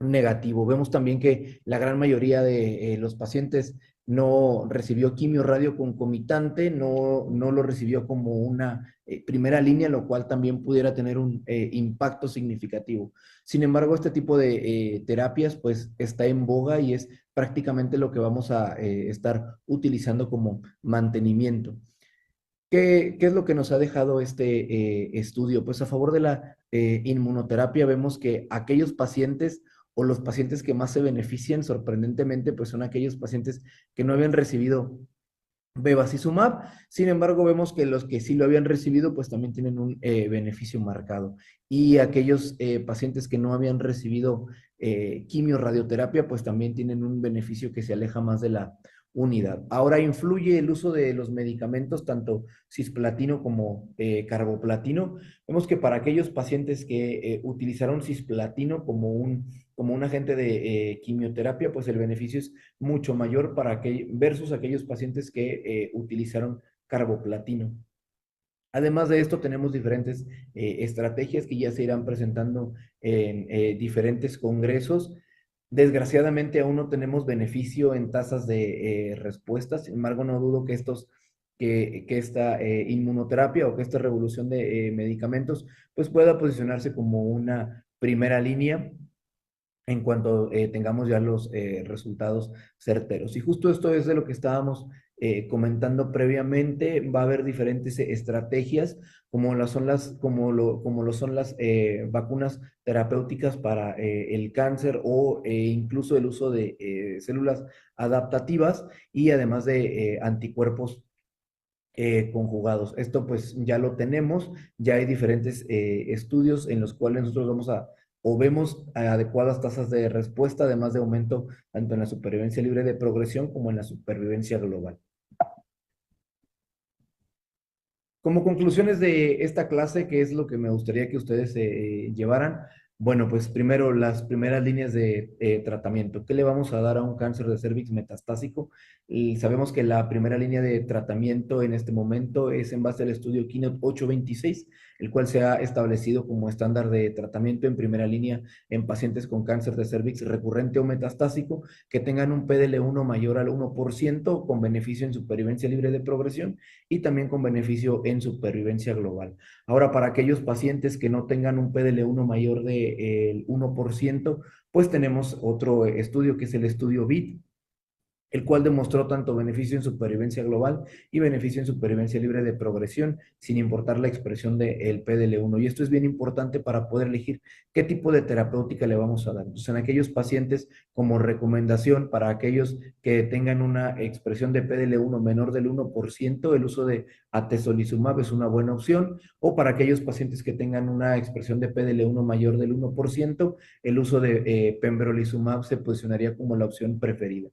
negativo. Vemos también que la gran mayoría de los pacientes no recibió quimio radio concomitante, no lo recibió como una primera línea, lo cual también pudiera tener un impacto significativo. Sin embargo, este tipo de terapias pues está en boga y es prácticamente lo que vamos a estar utilizando como mantenimiento. ¿Qué es lo que nos ha dejado este estudio? Pues a favor de la inmunoterapia vemos que aquellos pacientes o los pacientes que más se benefician, sorprendentemente, pues son aquellos pacientes que no habían recibido bevacizumab. Sin embargo, vemos que los que sí lo habían recibido, pues también tienen un beneficio marcado. Y aquellos pacientes que no habían recibido quimio-radioterapia, pues también tienen un beneficio que se aleja más de la unidad. Ahora influye el uso de los medicamentos, tanto cisplatino como carboplatino. Vemos que para aquellos pacientes que utilizaron cisplatino como un agente de quimioterapia, pues el beneficio es mucho mayor versus aquellos pacientes que utilizaron carboplatino. Además de esto, tenemos diferentes estrategias que ya se irán presentando en diferentes congresos. Desgraciadamente, aún no tenemos beneficio en tasas de respuesta. Sin embargo, no dudo que esta inmunoterapia o que esta revolución de medicamentos pues pueda posicionarse como una primera línea en cuanto tengamos ya los resultados certeros. Y justo esto es de lo que estábamos comentando previamente. Va a haber diferentes estrategias, como lo son las vacunas terapéuticas para el cáncer o incluso el uso de células adaptativas y además de anticuerpos conjugados. Esto pues ya lo tenemos, ya hay diferentes estudios en los cuales nosotros vamos a o vemos adecuadas tasas de respuesta, además de aumento tanto en la supervivencia libre de progresión como en la supervivencia global. Como conclusiones de esta clase, ¿qué es lo que me gustaría que ustedes llevaran? Bueno, pues primero las primeras líneas de tratamiento. ¿Qué le vamos a dar a un cáncer de cervix metastásico? Y sabemos que la primera línea de tratamiento en este momento es en base al estudio Keynote 826, el cual se ha establecido como estándar de tratamiento en primera línea en pacientes con cáncer de cervix recurrente o metastásico que tengan un PDL1 mayor al 1% con beneficio en supervivencia libre de progresión y también con beneficio en supervivencia global. Ahora, para aquellos pacientes que no tengan un PDL1 mayor del 1%, pues tenemos otro estudio que es el estudio BIT, el cual demostró tanto beneficio en supervivencia global y beneficio en supervivencia libre de progresión, sin importar la expresión del PDL1. Y esto es bien importante para poder elegir qué tipo de terapéutica le vamos a dar. Entonces, en aquellos pacientes, como recomendación para aquellos que tengan una expresión de PDL1 menor del 1%, el uso de atezolizumab es una buena opción, o para aquellos pacientes que tengan una expresión de PDL1 mayor del 1%, el uso de pembrolizumab se posicionaría como la opción preferida.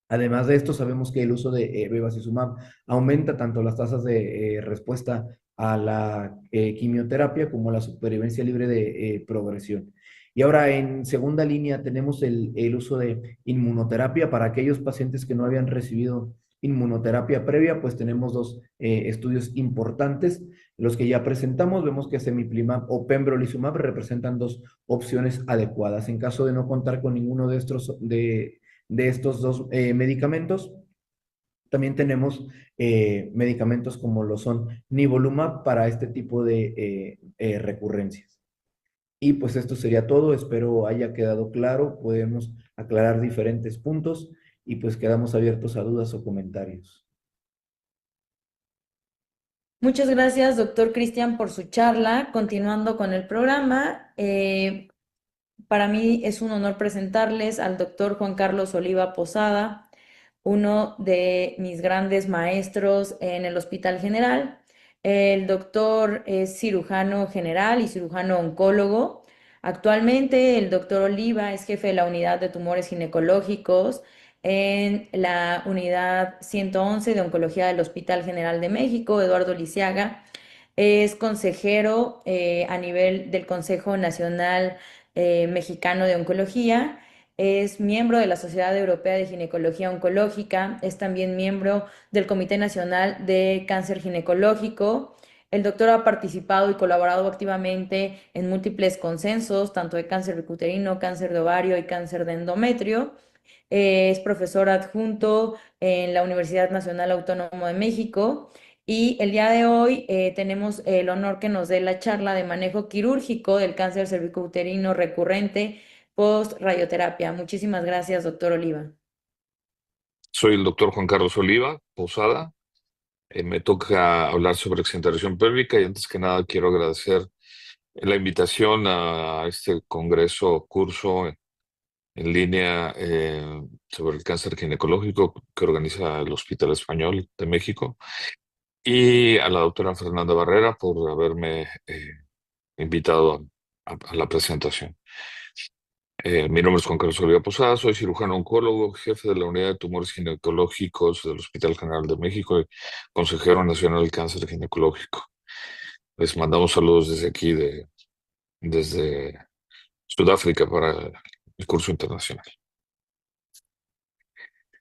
Además de esto, sabemos que el uso de bevacizumab aumenta tanto las tasas de respuesta a la quimioterapia como la supervivencia libre de progresión. Y ahora en segunda línea tenemos el uso de inmunoterapia para aquellos pacientes que no habían recibido inmunoterapia previa, pues tenemos dos estudios importantes. Los que ya presentamos, vemos que semiplimab o pembrolizumab representan dos opciones adecuadas. En caso de no contar con ninguno de estos dos medicamentos, también tenemos medicamentos como lo son nivolumab para este tipo de recurrencias. Y pues esto sería todo, espero haya quedado claro, podemos aclarar diferentes puntos y pues quedamos abiertos a dudas o comentarios. Muchas gracias, doctor Cristian, por su charla. Continuando con el programa, para mí es un honor presentarles al doctor Juan Carlos Oliva Posada, uno de mis grandes maestros en el Hospital General. El doctor es cirujano general y cirujano oncólogo. Actualmente el doctor Oliva es jefe de la unidad de tumores ginecológicos en la unidad 111 de oncología del Hospital General de México, Eduardo Lisiaga. Es consejero a nivel del Consejo Nacional Mexicano de Oncología, es miembro de la Sociedad Europea de Ginecología Oncológica, es también miembro del Comité Nacional de Cáncer Ginecológico. El doctor ha participado y colaborado activamente en múltiples consensos, tanto de cáncer uterino, cáncer de ovario y cáncer de endometrio. Es profesor adjunto en la Universidad Nacional Autónoma de México. Y el día de hoy tenemos el honor que nos dé la charla de manejo quirúrgico del cáncer cervicouterino recurrente post-radioterapia. Muchísimas gracias, doctor Oliva. Soy el doctor Juan Carlos Oliva Posada. Me toca hablar sobre exenteración pélvica y antes que nada quiero agradecer la invitación a este curso en línea sobre el cáncer ginecológico que organiza el Hospital Español de México y a la doctora Fernanda Barrera por haberme invitado a la presentación. Mi nombre es Juan Carlos Oliva Posada, soy cirujano oncólogo, jefe de la unidad de tumores ginecológicos del Hospital General de México y consejero nacional del cáncer ginecológico. Les mandamos saludos desde aquí, desde Sudáfrica para el curso internacional.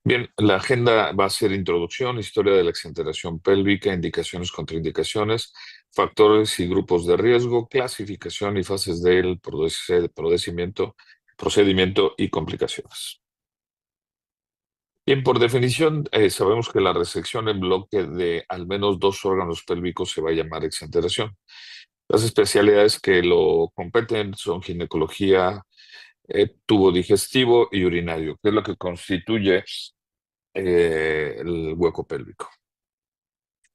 Bien, la agenda va a ser introducción, historia de la exenteración pélvica, indicaciones, contraindicaciones, factores y grupos de riesgo, clasificación y fases del procedimiento y complicaciones. Bien, por definición, sabemos que la resección en bloque de al menos dos órganos pélvicos se va a llamar exenteración. Las especialidades que lo competen son ginecología, tubo digestivo y urinario, que es lo que constituye el hueco pélvico.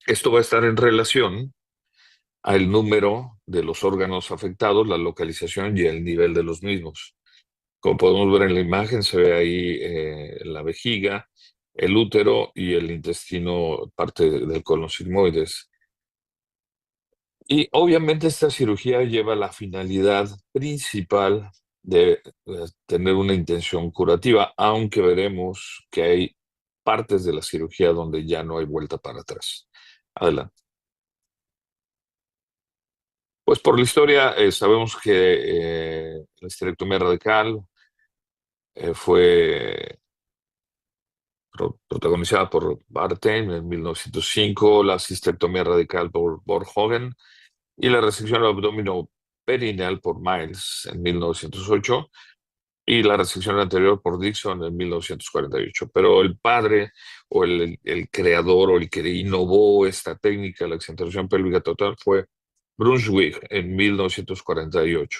Esto va a estar en relación al número de los órganos afectados, la localización y el nivel de los mismos. Como podemos ver en la imagen, se ve ahí la vejiga, el útero y el intestino, parte del colon sigmoides. Y obviamente esta cirugía lleva la finalidad principal de tener una intención curativa, aunque veremos que hay partes de la cirugía donde ya no hay vuelta para atrás. Adelante. Pues por la historia sabemos que la esterectomía radical fue protagonizada por Barthen en 1905, la cistectomía radical por Borg-Hogen y la resección abdominoperineal perineal por Miles en 1908 y la resección anterior por Dixon en 1948. Pero el padre o el creador o el que innovó esta técnica, la exenteración pélvica total, fue Brunswick en 1948,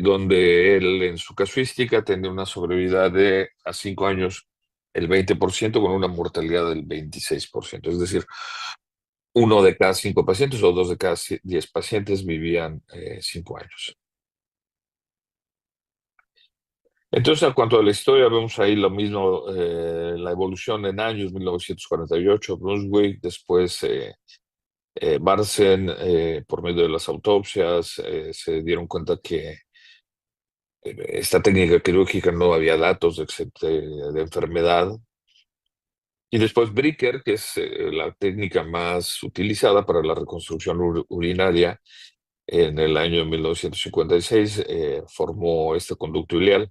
donde él en su casuística tenía una sobrevida de a 5 años el 20% con una mortalidad del 26%. Es decir, 1 de cada 5 pacientes o 2 de cada 10 pacientes vivían 5 años. Entonces, en cuanto a la historia, vemos ahí lo mismo, la evolución en años, 1948, Brunswick, después Barsen, por medio de las autopsias, se dieron cuenta que esta técnica quirúrgica no había datos de enfermedad. Y después Bricker, que es la técnica más utilizada para la reconstrucción urinaria, en el año 1956 formó este conducto ileal,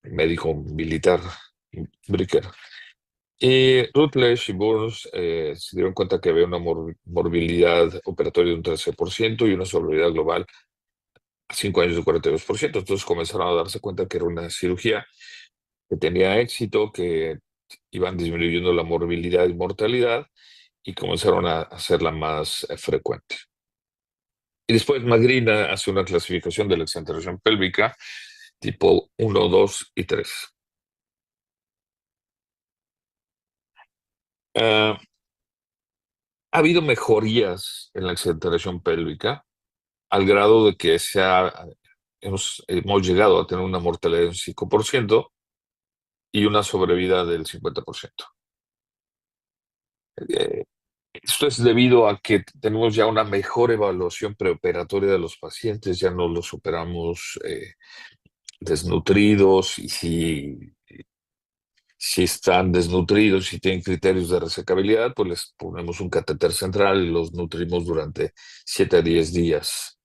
médico militar Bricker. Y Rutledge y Burns se dieron cuenta que había una morbilidad operatoria de un 13% y una sobrevida global a 5 años de 42%. Entonces comenzaron a darse cuenta que era una cirugía que tenía éxito, que iban disminuyendo la morbilidad y mortalidad y comenzaron a hacerla más frecuente. Y después Magrina hace una clasificación de la exenteración pélvica tipo 1, 2 y 3. Ha habido mejorías en la exenteración pélvica al grado de que hemos llegado a tener una mortalidad de un 5% y una sobrevida del 50%. Esto es debido a que tenemos ya una mejor evaluación preoperatoria de los pacientes, ya no los operamos desnutridos y si están desnutridos y tienen criterios de resecabilidad, pues les ponemos un catéter central y los nutrimos durante 7 a 10 días.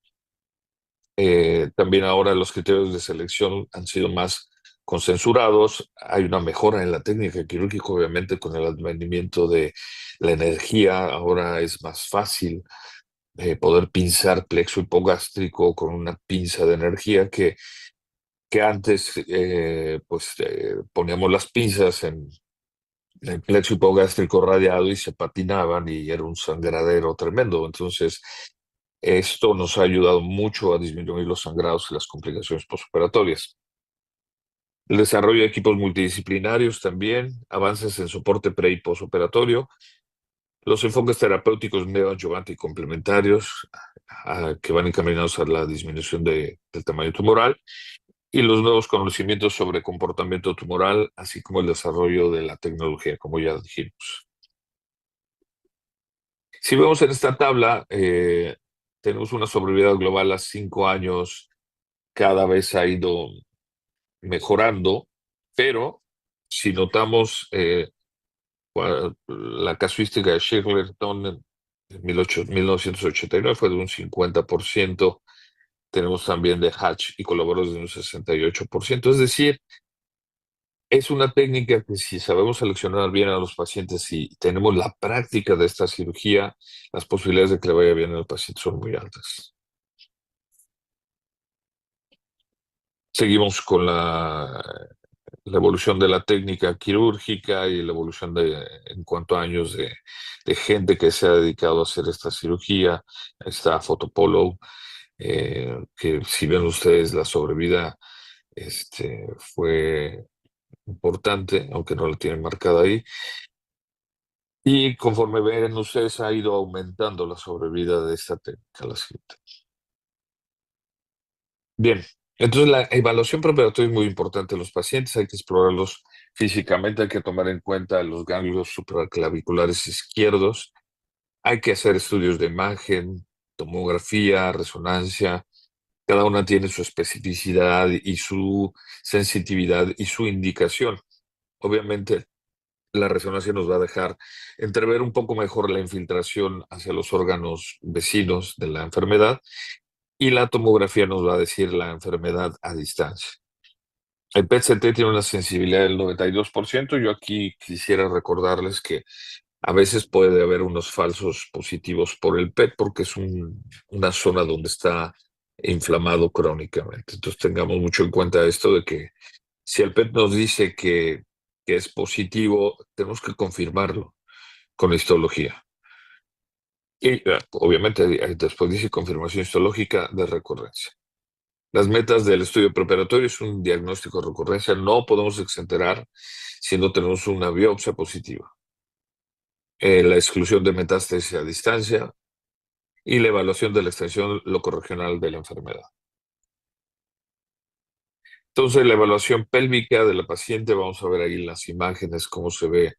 También ahora los criterios de selección han sido más consensurados. Hay una mejora en la técnica quirúrgica, obviamente, con el advenimiento de la energía. Ahora es más fácil poder pinzar plexo hipogástrico con una pinza de energía que antes poníamos las pinzas en el plexo hipogástrico radiado y se patinaban y era un sangradero tremendo. Entonces, esto nos ha ayudado mucho a disminuir los sangrados y las complicaciones postoperatorias. El desarrollo de equipos multidisciplinarios también, avances en soporte pre y postoperatorio, los enfoques terapéuticos neoadyuvante y complementarios que van encaminados a la disminución del tamaño tumoral y los nuevos conocimientos sobre comportamiento tumoral, así como el desarrollo de la tecnología, como ya dijimos. Si vemos en esta tabla, tenemos una sobrevida global a 5 años, cada vez ha ido mejorando, pero si notamos la casuística de Shackleton en 1989 fue de un 50%, tenemos también de Hatch y colaboradores de un 68%, es decir, es una técnica que si sabemos seleccionar bien a los pacientes y tenemos la práctica de esta cirugía, las posibilidades de que le vaya bien al paciente son muy altas. Seguimos con la evolución de la técnica quirúrgica y la evolución en cuanto a años de gente que se ha dedicado a hacer esta cirugía. Está Photopolo, que si ven ustedes la sobrevida fue importante, aunque no la tienen marcada ahí. Y conforme ven ustedes, ha ido aumentando la sobrevida de esta técnica, la siguiente. Bien, entonces la evaluación preoperatoria es muy importante en los pacientes, hay que explorarlos físicamente, hay que tomar en cuenta los ganglios supraclaviculares izquierdos, hay que hacer estudios de imagen, tomografía, resonancia, cada una tiene su especificidad y su sensitividad y su indicación. Obviamente, la resonancia nos va a dejar entrever un poco mejor la infiltración hacia los órganos vecinos de la enfermedad y la tomografía nos va a decir la enfermedad a distancia. El PET-CT tiene una sensibilidad del 92%. Yo aquí quisiera recordarles que a veces puede haber unos falsos positivos por el PET porque es una zona donde está inflamado crónicamente. Entonces tengamos mucho en cuenta esto de que si el PET nos dice que es positivo, tenemos que confirmarlo con histología. Y obviamente después dice confirmación histológica de recurrencia. Las metas del estudio preparatorio es un diagnóstico de recurrencia. No podemos exenterar si no tenemos una biopsia positiva. La exclusión de metástasis a distancia y la evaluación de la extensión locorregional de la enfermedad. Entonces, la evaluación pélvica de la paciente, vamos a ver ahí en las imágenes cómo se ve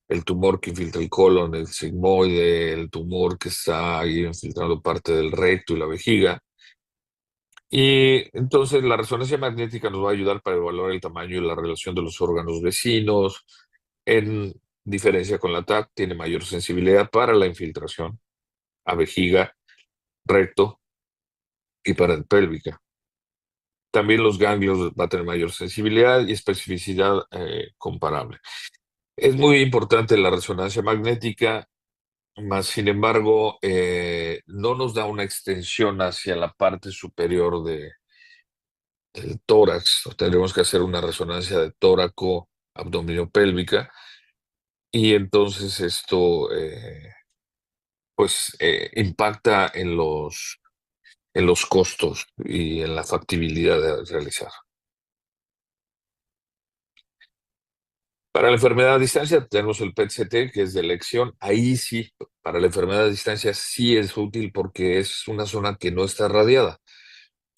el tumor que infiltra el colon, el sigmoide, el tumor que está ahí infiltrando parte del recto y la vejiga. Y entonces la resonancia magnética nos va a ayudar para evaluar el tamaño y la relación de los órganos vecinos. En diferencia con la TAC, tiene mayor sensibilidad para la infiltración a vejiga, recto y pared pélvica. También los ganglios va a tener mayor sensibilidad y especificidad comparable. Es muy importante la resonancia magnética, más sin embargo, no nos da una extensión hacia la parte superior del tórax. Tendremos que hacer una resonancia de tóraco abdominopélvica y entonces esto impacta en los costos y en la factibilidad de realizar. Para la enfermedad a distancia tenemos el PET-CT, que es de elección. Ahí sí, para la enfermedad a distancia sí es útil porque es una zona que no está radiada.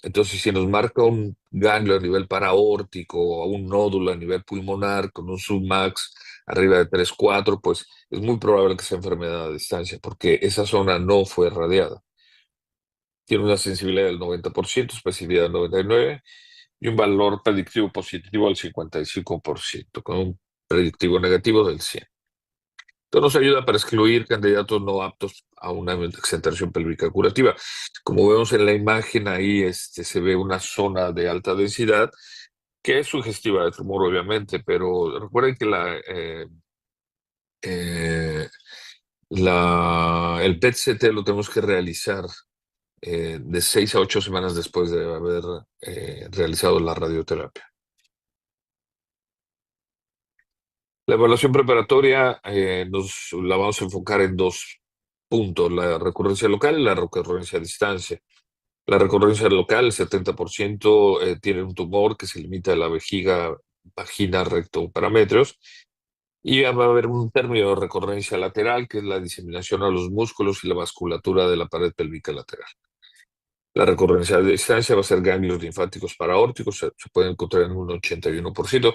Entonces, si nos marca un ganglio a nivel paraórtico o un nódulo a nivel pulmonar con un submax arriba de 3, 4, pues es muy probable que sea enfermedad a distancia porque esa zona no fue radiada. Tiene una sensibilidad del 90%, especificidad del 99% y un valor predictivo positivo del 55%, con un predictivo negativo del 100%. Esto nos ayuda para excluir candidatos no aptos a una exeneración pélvica curativa. Como vemos en la imagen, ahí se ve una zona de alta densidad que es sugestiva de tumor, obviamente, pero recuerden que el PET-CT lo tenemos que realizar de 6 a 8 semanas después de haber realizado la radioterapia. La evaluación preparatoria la vamos a enfocar en 2 puntos, la recurrencia local y la recurrencia a distancia. La recurrencia local, el 70% tiene un tumor que se limita a la vejiga, vagina, recto, paramétreos, y va a haber un término de recurrencia lateral, que es la diseminación a los músculos y la vasculatura de la pared pélvica lateral. La recurrencia de distancia va a ser ganglios linfáticos paraórticos, se pueden encontrar en un 81%.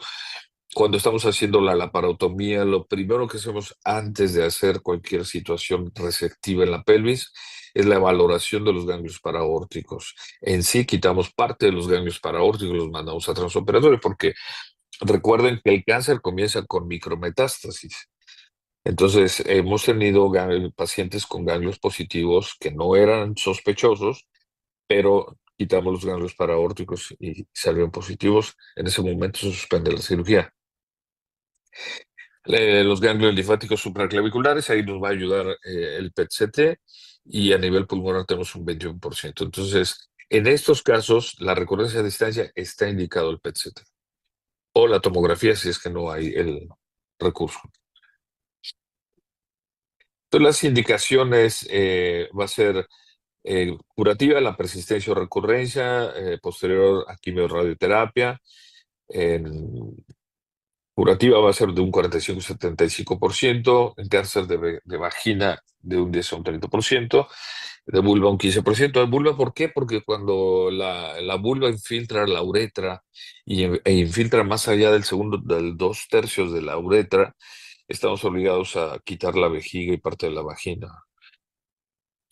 Cuando estamos haciendo la laparotomía, lo primero que hacemos antes de hacer cualquier situación resectiva en la pelvis es la valoración de los ganglios paraórticos. En sí, quitamos parte de los ganglios paraórticos y los mandamos a transoperatorio, porque recuerden que el cáncer comienza con micrometástasis. Entonces, hemos tenido pacientes con ganglios positivos que no eran sospechosos, pero quitamos los ganglios paraórticos y salieron positivos. En ese momento se suspende la cirugía. Los ganglios linfáticos supraclaviculares, ahí nos va a ayudar el PET-CT, y a nivel pulmonar tenemos un 21%. Entonces, en estos casos, la recurrencia a distancia está indicado el PET-CT o la tomografía si es que no hay el recurso. Entonces, las indicaciones va a ser curativa, la persistencia o recurrencia, posterior a quimioradioterapia. Curativa va a ser de un 45-75%, en cáncer de vagina de un 10 a un 30%, de vulva un 15%. ¿De vulva por qué? Porque cuando la vulva infiltra la uretra e infiltra más allá del 2/3 de la uretra, estamos obligados a quitar la vejiga y parte de la vagina.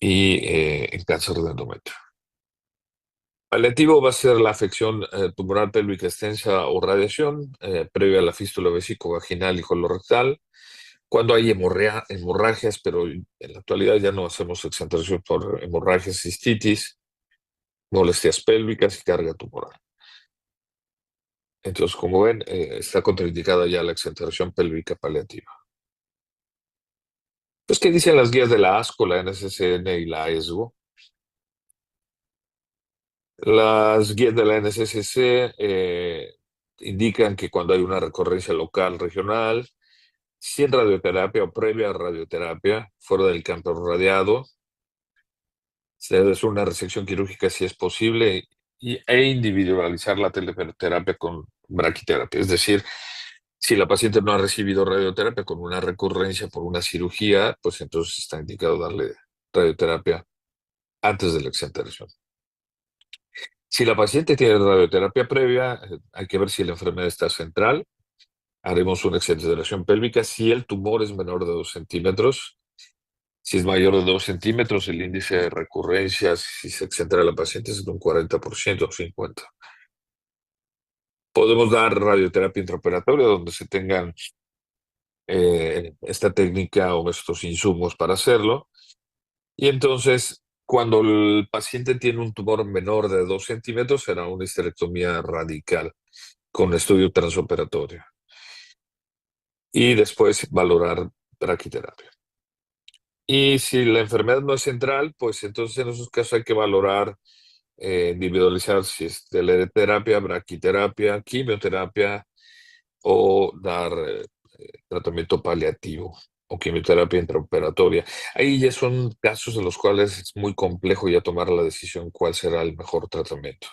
y en cáncer de endometrio. Paliativo va a ser la afección tumoral pélvica extensa o radiación previa a la fístula vesicovaginal y colorectal. Cuando hay hemorragias, pero en la actualidad ya no hacemos excentración por hemorragias, cistitis, molestias pélvicas y carga tumoral. Entonces, como ven, está contraindicada ya la excentración pélvica paliativa. Pues, ¿qué dicen las guías de la ASCO, la NSCN y la ESGO? Las guías de la NSCC indican que cuando hay una recurrencia local, regional, sin radioterapia o previa radioterapia, fuera del campo radiado, se debe hacer una resección quirúrgica si es posible e individualizar la teleterapia con braquiterapia. Es decir, si la paciente no ha recibido radioterapia con una recurrencia por una cirugía, pues entonces está indicado darle radioterapia antes de la exenteración. Si la paciente tiene radioterapia previa, hay que ver si la enfermedad está central. Haremos una exenteración pélvica. Si el tumor es menor de 2 centímetros, si es mayor de 2 centímetros, el índice de recurrencia, si se exentera la paciente, es de un 40% o 50%. Podemos dar radioterapia intraoperatoria donde se tengan esta técnica o estos insumos para hacerlo. Y entonces, cuando el paciente tiene un tumor menor de 2 centímetros, será una histerectomía radical con estudio transoperatorio. Y después valorar braquiterapia. Y si la enfermedad no es central, pues entonces en esos casos hay que valorar, individualizar si es teleterapia, braquiterapia, quimioterapia o dar tratamiento paliativo o quimioterapia intraoperatoria. Ahí ya son casos en los cuales es muy complejo ya tomar la decisión cuál será el mejor tratamiento.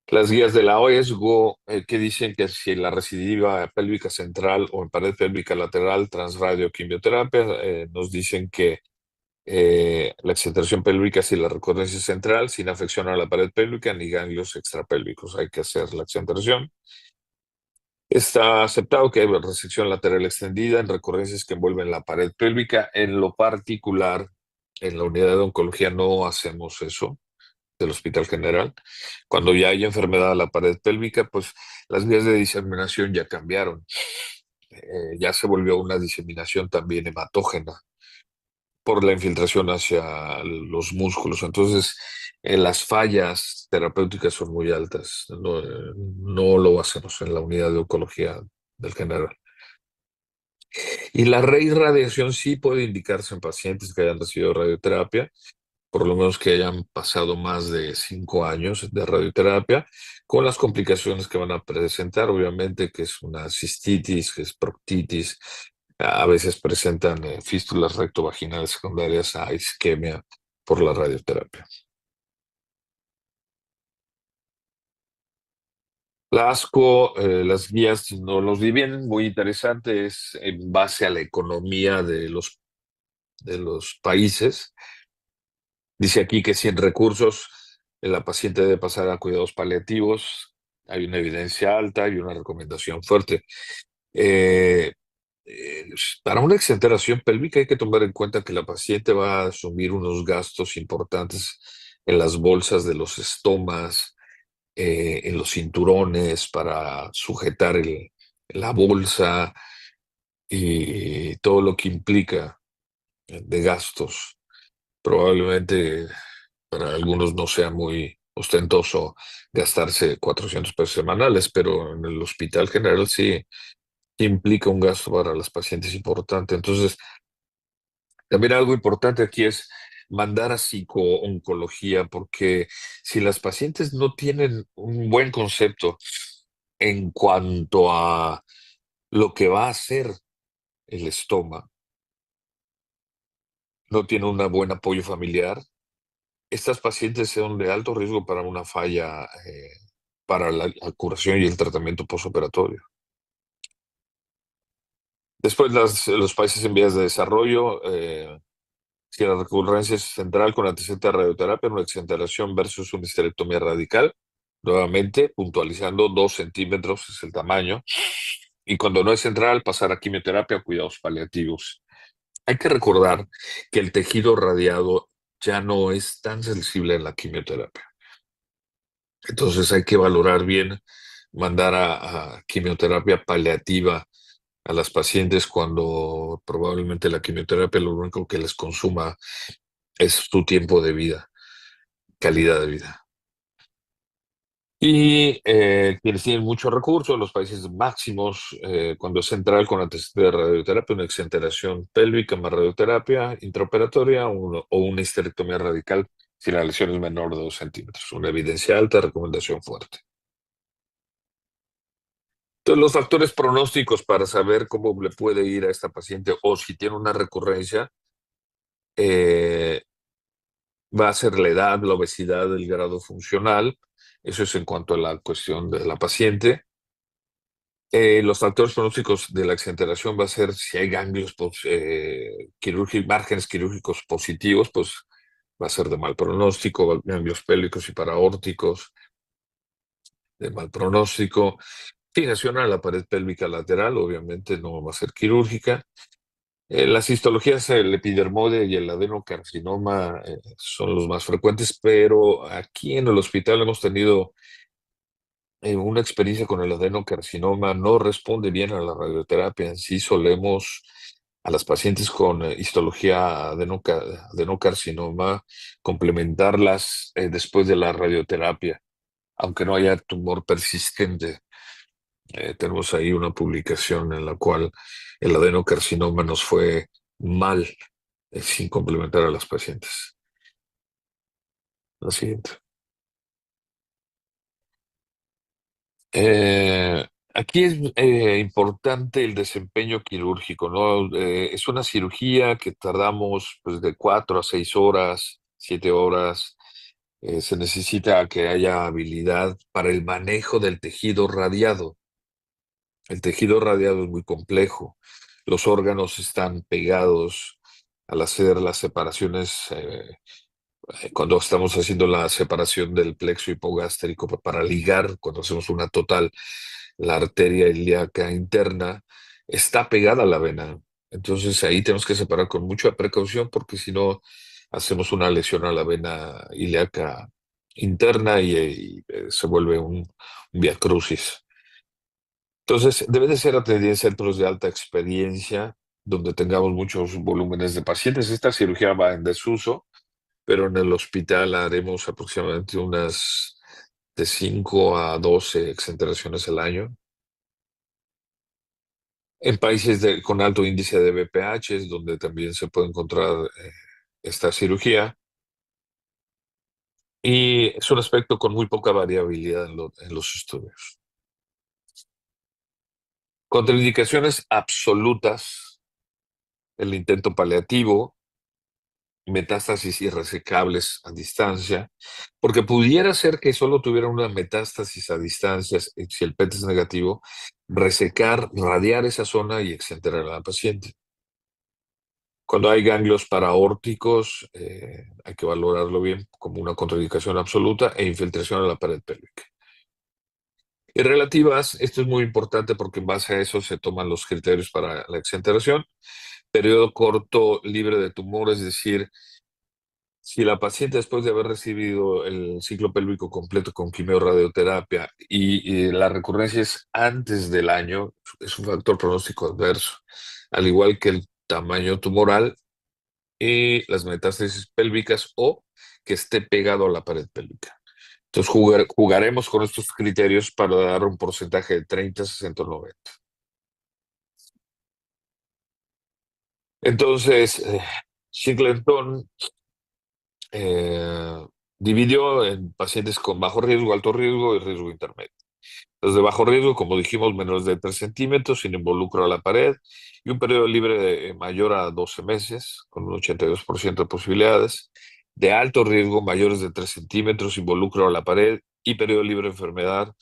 Las guías de la OESGO que dicen que si la recidiva pélvica central o en pared pélvica lateral transradioquimioterapia, nos dicen que la excentración pélvica si la recurrencia central, sin afección a la pared pélvica ni ganglios extrapélvicos. Hay que hacer la excentración. Está aceptado que hay resección lateral extendida en recurrencias que envuelven la pared pélvica. En lo particular, en la unidad de oncología no hacemos eso del Hospital General. Cuando ya hay enfermedad a la pared pélvica, pues las vías de diseminación ya cambiaron. Ya se volvió una diseminación también hematógena por la infiltración hacia los músculos. Entonces, las fallas terapéuticas son muy altas. No, no lo hacemos en la unidad de oncología del general. Y la reirradiación sí puede indicarse en pacientes que hayan recibido radioterapia, por lo menos que hayan pasado más de 5 años de radioterapia, con las complicaciones que van a presentar, obviamente, que es una cistitis, que es proctitis, a veces presentan fístulas rectovaginales secundarias a isquemia por la radioterapia. La ASCO, las guías nos los dividen, muy interesante, es en base a la economía de los países. Dice aquí que sin recursos la paciente debe pasar a cuidados paliativos. Hay una evidencia alta y una recomendación fuerte. Eh, para una exenteración pélvica hay que tomar en cuenta que la paciente va a asumir unos gastos importantes en las bolsas de los estomas, en los cinturones para sujetar la bolsa y todo lo que implica de gastos. Probablemente para algunos no sea muy ostentoso gastarse 400 pesos semanales, pero en el Hospital General sí implica un gasto para las pacientes importante. Entonces, también algo importante aquí es mandar a psicooncología, porque si las pacientes no tienen un buen concepto en cuanto a lo que va a hacer el estómago, no tiene un buen apoyo familiar, estas pacientes son de alto riesgo para una falla para la curación y el tratamiento postoperatorio. Después, los países en vías de desarrollo, si la recurrencia es central con antecedente a radioterapia, una exenteración versus una histerectomía radical, nuevamente puntualizando 2 centímetros es el tamaño. y cuando no es central, pasar a quimioterapia o cuidados paliativos. Hay que recordar que el tejido radiado ya no es tan sensible en la quimioterapia. Entonces hay que valorar bien mandar a quimioterapia paliativa a las pacientes cuando probablemente la quimioterapia lo único que les consuma es su tiempo de vida, calidad de vida. Y quienes tienen muchos recursos, los países máximos, cuando es central con antecedente de radioterapia, una exenteración pélvica más radioterapia intraoperatoria o una histerectomía radical si la lesión es menor de 2 centímetros. Una evidencia alta, recomendación fuerte. Entonces, los factores pronósticos para saber cómo le puede ir a esta paciente o si tiene una recurrencia, va a ser la edad, la obesidad, el grado funcional. Eso es en cuanto a la cuestión de la paciente. Los factores pronósticos de la exenteración va a ser si hay ganglios márgenes quirúrgicos positivos, pues va a ser de mal pronóstico, ganglios pélvicos y paraórticos, de mal pronóstico. Fijación a la pared pélvica lateral, obviamente no va a ser quirúrgica. Las histologías, el epidermoide y el adenocarcinoma son los más frecuentes, pero aquí en el hospital hemos tenido una experiencia con el adenocarcinoma. No responde bien a la radioterapia. En sí solemos a las pacientes con histología adenocarcinoma complementarlas después de la radioterapia, aunque no haya tumor persistente. Tenemos ahí una publicación en la cual el adenocarcinoma nos fue mal sin complementar a las pacientes. La siguiente. Aquí es importante el desempeño quirúrgico, ¿no? Es una cirugía que tardamos pues, de 4 a 6 horas, 7 horas. Se necesita que haya habilidad para el manejo del tejido radiado. El tejido radiado es muy complejo. Los órganos están pegados al hacer las separaciones. Cuando estamos haciendo la separación del plexo hipogástrico para ligar, cuando hacemos una total, la arteria ilíaca interna está pegada a la vena. Entonces ahí tenemos que separar con mucha precaución porque si no hacemos una lesión a la vena ilíaca interna y se vuelve un viacrucis. Entonces debe de ser atendida en centros de alta experiencia donde tengamos muchos volúmenes de pacientes. Esta cirugía va en desuso, pero en el hospital haremos aproximadamente unas de 5 a 12 exenteraciones al año. En países con alto índice de BPH es donde también se puede encontrar esta cirugía. Y es un aspecto con muy poca variabilidad en los estudios. Contraindicaciones absolutas, el intento paliativo, metástasis irresecables a distancia, porque pudiera ser que solo tuviera una metástasis a distancia, si el PET es negativo, resecar, radiar esa zona y exenterar a la paciente. Cuando hay ganglios paraórticos, hay que valorarlo bien como una contraindicación absoluta e infiltración a la pared pélvica. Y relativas, esto es muy importante porque en base a eso se toman los criterios para la exenteración. Periodo corto libre de tumor, es decir, si la paciente después de haber recibido el ciclo pélvico completo con quimiorradioterapia y la recurrencia es antes del año, es un factor pronóstico adverso, al igual que el tamaño tumoral y las metástasis pélvicas o que esté pegado a la pared pélvica. Entonces jugaremos con estos criterios para dar un porcentaje de 30, 60 o 90. Entonces, Shackleton dividió en pacientes con bajo riesgo, alto riesgo y riesgo intermedio. Los de bajo riesgo, como dijimos, menos de 3 centímetros, sin involucro a la pared, y un periodo libre mayor a 12 meses, con un 82% de posibilidades. De alto riesgo, mayores de 3 centímetros, involucro a la pared, y periodo libre de enfermedad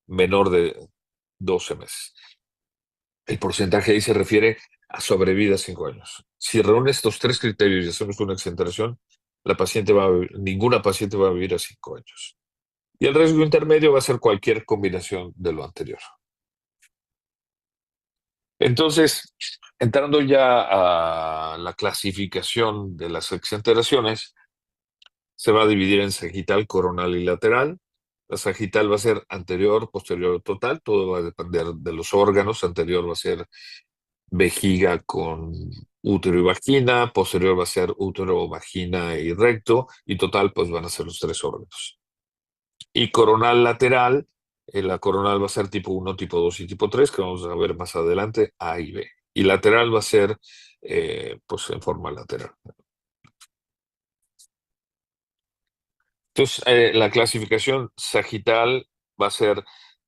menor de 12 meses. El porcentaje ahí se refiere a sobrevida a 5 años. Si reúne estos 3 criterios y hacemos una exenteración, ninguna paciente va a vivir a 5 años. Y el riesgo intermedio va a ser cualquier combinación de lo anterior. Entonces, entrando ya a la clasificación de las exenteraciones, se va a dividir en sagital, coronal y lateral. La sagital va a ser anterior, posterior o total, todo va a depender de los órganos. Anterior va a ser vejiga con útero y vagina, posterior va a ser útero, vagina y recto, y total pues van a ser los 3 órganos. Y coronal lateral, la coronal va a ser tipo 1, tipo 2 y tipo 3, que vamos a ver más adelante, A y B. Y lateral va a ser pues en forma lateral. Entonces, la clasificación sagital va a ser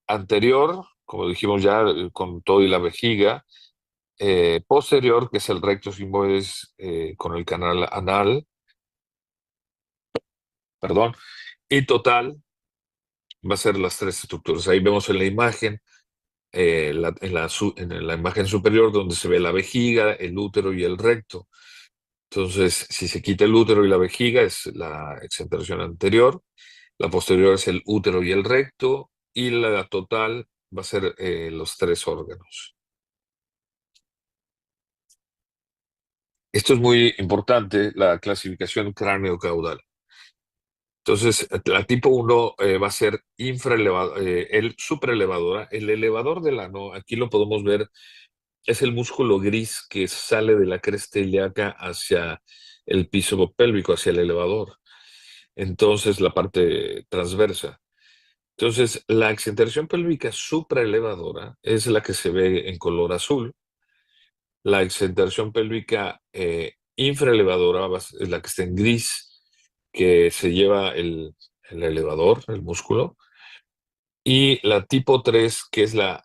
anterior, como dijimos ya, con todo y la vejiga, posterior, que es el recto sigmoides con el canal anal, perdón, y total va a ser las 3 estructuras. Ahí vemos en la imagen, en la imagen superior, donde se ve la vejiga, el útero y el recto. Entonces, si se quita el útero y la vejiga, es la exenteración anterior. La posterior es el útero y el recto, y la total va a ser los 3 órganos. Esto es muy importante, la clasificación cráneo-caudal. Entonces, la tipo 1 va a ser el supraelevadora. El elevador del ano, aquí lo podemos ver, es el músculo gris que sale de la cresta ilíaca hacia el piso pélvico, hacia el elevador. Entonces, la parte transversa. Entonces, la exenteración pélvica supraelevadora es la que se ve en color azul. La exenteración pélvica infraelevadora es la que está en gris, que se lleva el elevador, el músculo. Y la tipo 3, que es la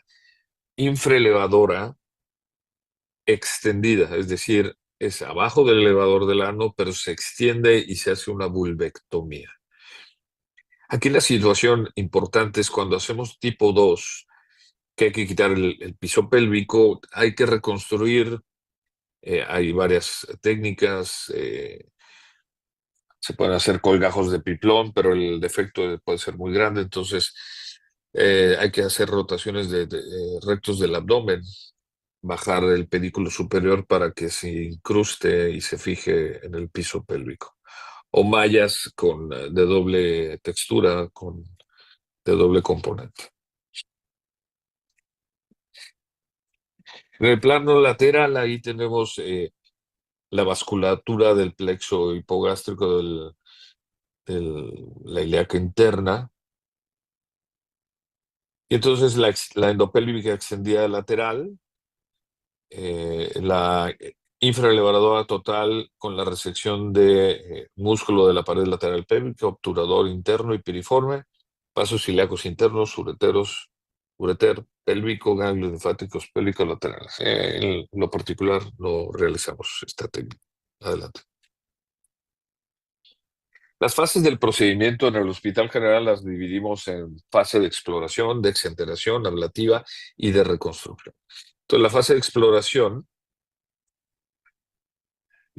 infraelevadora extendida, es decir, es abajo del elevador del ano, pero se extiende y se hace una vulvectomía. Aquí la situación importante es cuando hacemos tipo 2, que hay que quitar el piso pélvico, hay que reconstruir, hay varias técnicas, se pueden hacer colgajos de piplón, pero el defecto puede ser muy grande, entonces hay que hacer rotaciones de rectos del abdomen, bajar el pedículo superior para que se incruste y se fije en el piso pélvico. O mallas de doble textura, de doble componente. En el plano lateral, ahí tenemos la vasculatura del plexo hipogástrico de la ilíaca interna. Y entonces la endopélvica extendida lateral, la infraelevadora total con la resección de músculo de la pared lateral pélvica, obturador interno y piriforme, vasos ilíacos internos, ureter pélvico, ganglios linfáticos pélvicos laterales. En lo particular no realizamos esta técnica. Adelante. Las fases del procedimiento en el Hospital General las dividimos en fase de exploración, de exenteración, ablativa y de reconstrucción. Entonces, la fase de exploración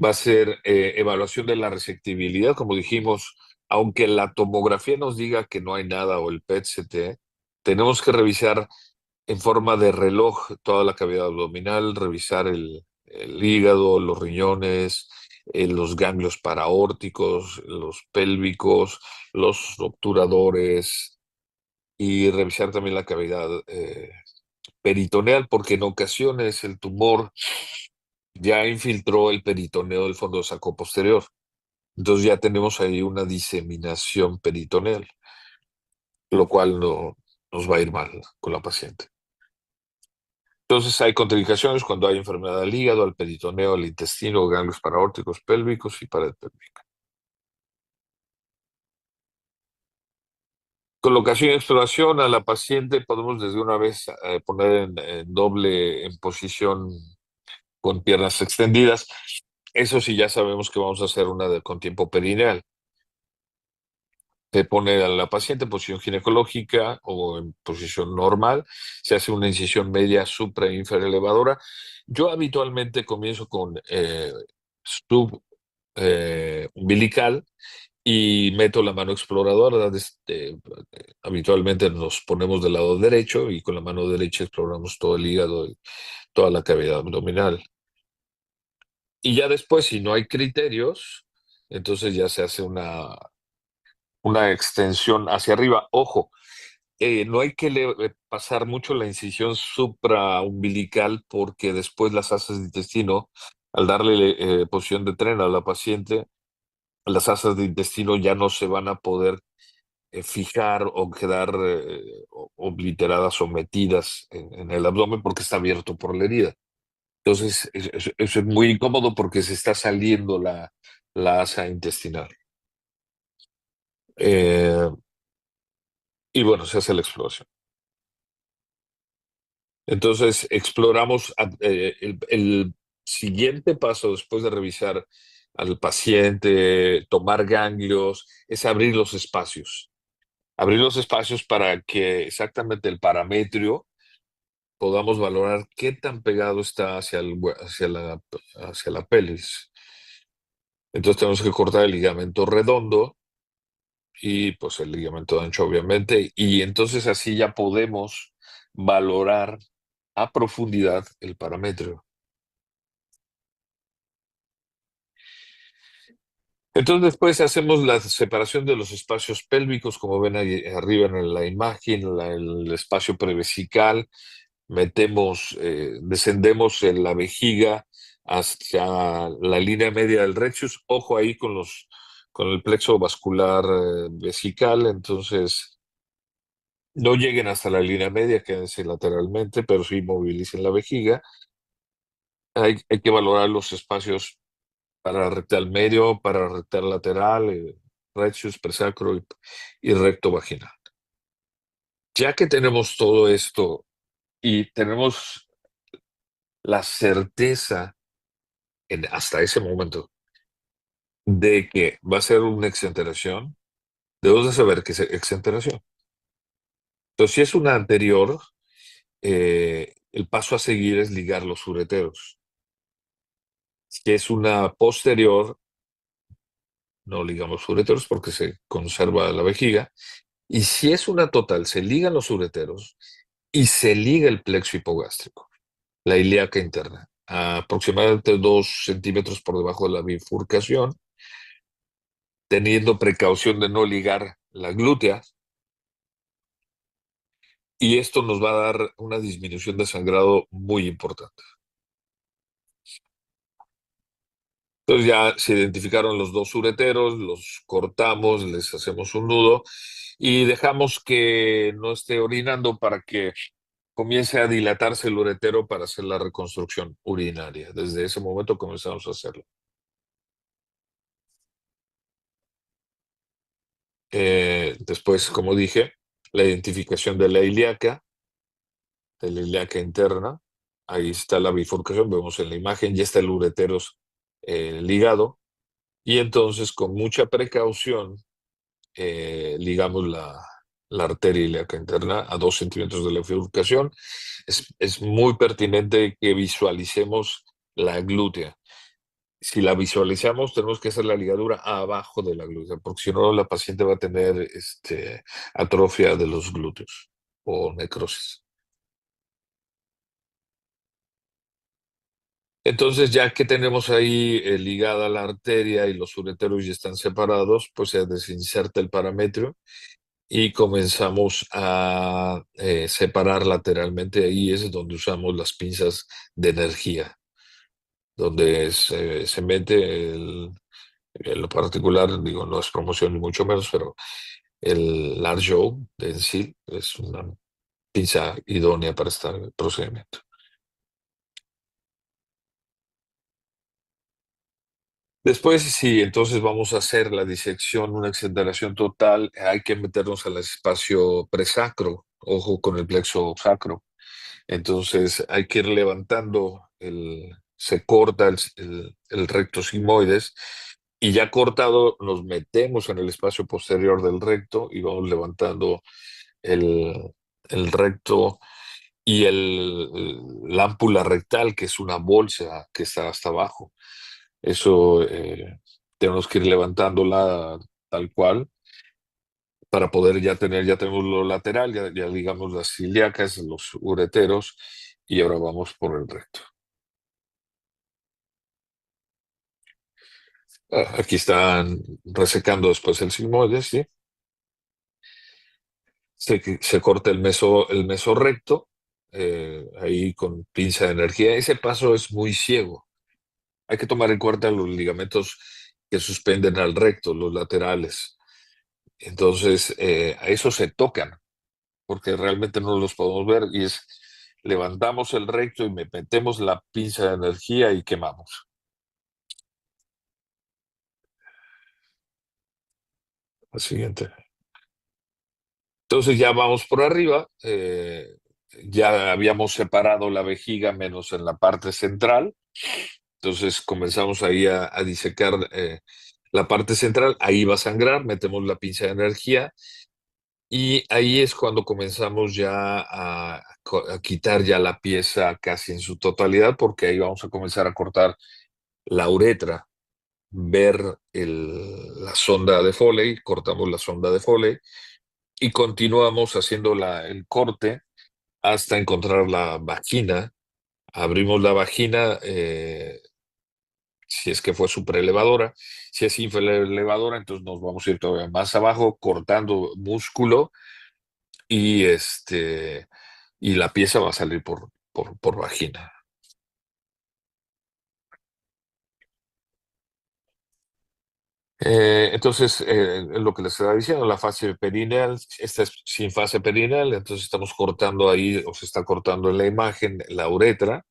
va a ser evaluación de la resectibilidad, como dijimos, aunque la tomografía nos diga que no hay nada o el PET-CT, tenemos que revisar en forma de reloj toda la cavidad abdominal, revisar el hígado, los riñones, los ganglios paraórticos, los pélvicos, los obturadores y revisar también la cavidad peritoneal, porque en ocasiones el tumor ya infiltró el peritoneo del fondo saco posterior. Entonces ya tenemos ahí una diseminación peritoneal, lo cual no nos va a ir mal con la paciente. Entonces hay contraindicaciones cuando hay enfermedad del hígado, al peritoneo, al intestino, ganglios paraórticos pélvicos y pared pélvica. Colocación y exploración a la paciente podemos desde una vez poner en doble en posición con piernas extendidas. Eso sí, ya sabemos que vamos a hacer una con tiempo perineal. Se pone a la paciente en posición ginecológica o en posición normal, se hace una incisión media supra e infraelevadora. Yo habitualmente comienzo con umbilical y meto la mano exploradora. Habitualmente nos ponemos del lado derecho y con la mano derecha exploramos todo el hígado y toda la cavidad abdominal. Y ya después, si no hay criterios, entonces ya se hace una extensión hacia arriba. Ojo, no hay que pasar mucho la incisión supraumbilical porque después las asas de intestino, al darle posición de tren a la paciente, las asas de intestino ya no se van a poder fijar o quedar obliteradas o metidas en el abdomen porque está abierto por la herida. Entonces, eso es muy incómodo porque se está saliendo la asa intestinal. Eh, y bueno, se hace la exploración. Entonces, exploramos el siguiente paso después de revisar al paciente, tomar ganglios, es abrir los espacios. Abrir los espacios para que exactamente el parametrio podamos valorar qué tan pegado está hacia la pelvis. Entonces tenemos que cortar el ligamento redondo y pues el ligamento ancho, obviamente, y entonces así ya podemos valorar a profundidad el parámetro. Entonces después hacemos la separación de los espacios pélvicos, como ven ahí arriba en la imagen, el espacio prevesical, descendemos en la vejiga hacia la línea media del rectus, ojo ahí con el plexo vascular vesical, entonces no lleguen hasta la línea media, quédense lateralmente, pero sí movilicen la vejiga. Hay que valorar los espacios para rectal medio, para rectal lateral, rectus, presacro y recto vaginal. Ya que tenemos todo esto y tenemos la certeza hasta ese momento de que va a ser una exenteración, debemos de saber que es exenteración. Entonces, si es una anterior, el paso a seguir es ligar los ureteros. Si es una posterior, no ligamos ureteros porque se conserva la vejiga. Y si es una total, se ligan los ureteros y se liga el plexo hipogástrico, la ilíaca interna, a aproximadamente 2 centímetros por debajo de la bifurcación, teniendo precaución de no ligar la glútea. Y esto nos va a dar una disminución de sangrado muy importante. Entonces ya se identificaron los dos ureteros, los cortamos, les hacemos un nudo y dejamos que no esté orinando para que comience a dilatarse el uretero para hacer la reconstrucción urinaria. Desde ese momento comenzamos a hacerlo. Después, como dije, la identificación de la ilíaca interna. Ahí está la bifurcación, vemos en la imagen, ya está el uretero ligado. Y entonces, con mucha precaución, ligamos la arteria ilíaca interna a 2 centímetros de la bifurcación. Es muy pertinente que visualicemos la glútea. Si la visualizamos, tenemos que hacer la ligadura abajo de la glútea, porque si no, la paciente va a tener atrofia de los glúteos o necrosis. Entonces, ya que tenemos ahí ligada la arteria y los ureteros ya están separados, pues se desinserta el parametrio y comenzamos a separar lateralmente. Ahí es donde usamos las pinzas de energía, donde se mete en lo particular, digo, no es promoción ni mucho menos, pero el large jaw en sí es una pinza idónea para este procedimiento. Después, sí, entonces vamos a hacer la disección, una exenteración total, hay que meternos al espacio presacro, ojo con el plexo sacro. Entonces hay que ir levantando, se corta el recto sigmoides y ya cortado nos metemos en el espacio posterior del recto y vamos levantando el recto y la ámpula rectal, que es una bolsa que está hasta abajo. Eso tenemos que ir levantándola tal cual, para poder ya tenemos lo lateral, ya digamos las ilíacas, los ureteros, y ahora vamos por el recto. Aquí están resecando después el sigmoide, ¿sí? Se corta el mesorrecto, ahí con pinza de energía. Ese paso es muy ciego. Hay que tomar en cuenta los ligamentos que suspenden al recto, los laterales. Entonces, a esos se tocan, porque realmente no los podemos ver, y levantamos el recto y metemos la pinza de energía y quemamos. La siguiente. Entonces ya vamos por arriba, ya habíamos separado la vejiga menos en la parte central, entonces comenzamos ahí a disecar la parte central, ahí va a sangrar, metemos la pinza de energía y ahí es cuando comenzamos ya a quitar ya la pieza casi en su totalidad, porque ahí vamos a comenzar a cortar la uretra, ver la sonda de Foley, cortamos la sonda de Foley y continuamos haciendo el corte hasta encontrar la vagina. Abrimos la vagina, si es que fue supraelevadora. Si es infraelevadora, entonces nos vamos a ir todavía más abajo, cortando músculo y, y la pieza va a salir por vagina. Entonces, lo que les estaba diciendo, la fase perineal, esta es sin fase perineal, entonces estamos cortando ahí, o se está cortando en la imagen, la uretra,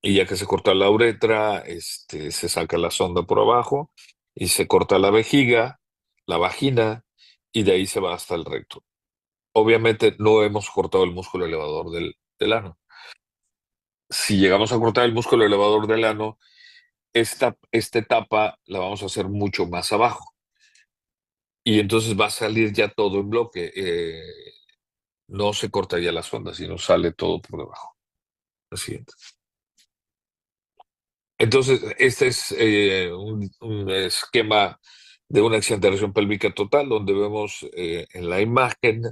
y ya que se corta la uretra, se saca la sonda por abajo, y se corta la vejiga, la vagina, y de ahí se va hasta el recto. Obviamente no hemos cortado el músculo elevador del ano. Si llegamos a cortar el músculo elevador del ano, esta etapa la vamos a hacer mucho más abajo. Y entonces va a salir ya todo en bloque. No se corta ya la sonda, sino sale todo por debajo. Lo siguiente. Entonces, este es un esquema de una exenteración pélvica total, donde vemos en la imagen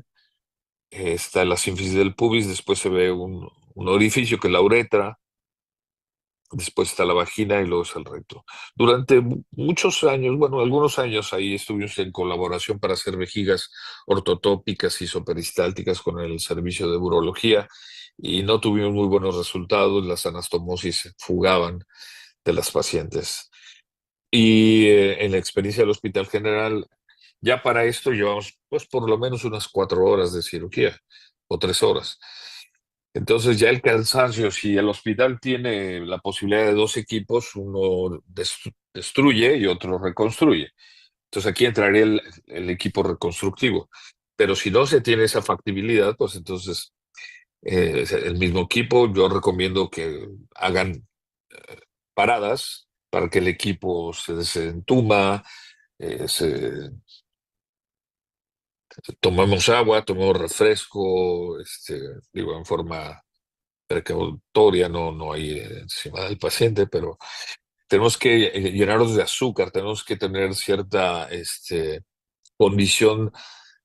está la sínfisis del pubis, después se ve un orificio que es la uretra, después está la vagina y luego es el recto. Durante muchos años, bueno, algunos años ahí estuvimos en colaboración para hacer vejigas ortotópicas y isoperistálticas con el servicio de urología y no tuvimos muy buenos resultados, las anastomosis se fugaban de las pacientes. Y en la experiencia del Hospital General, ya para esto llevamos pues por lo menos unas 4 horas de cirugía o 3 horas. Entonces ya el cansancio, si el hospital tiene la posibilidad de 2 equipos, uno destruye y otro reconstruye. Entonces aquí entraría el equipo reconstructivo. Pero si no se tiene esa factibilidad, pues entonces el mismo equipo, yo recomiendo que hagan paradas para que el equipo se desentuma, tomemos agua, tomemos refresco, digo, en forma precautoria, no hay encima del paciente, pero tenemos que llenarnos de azúcar, tenemos que tener cierta condición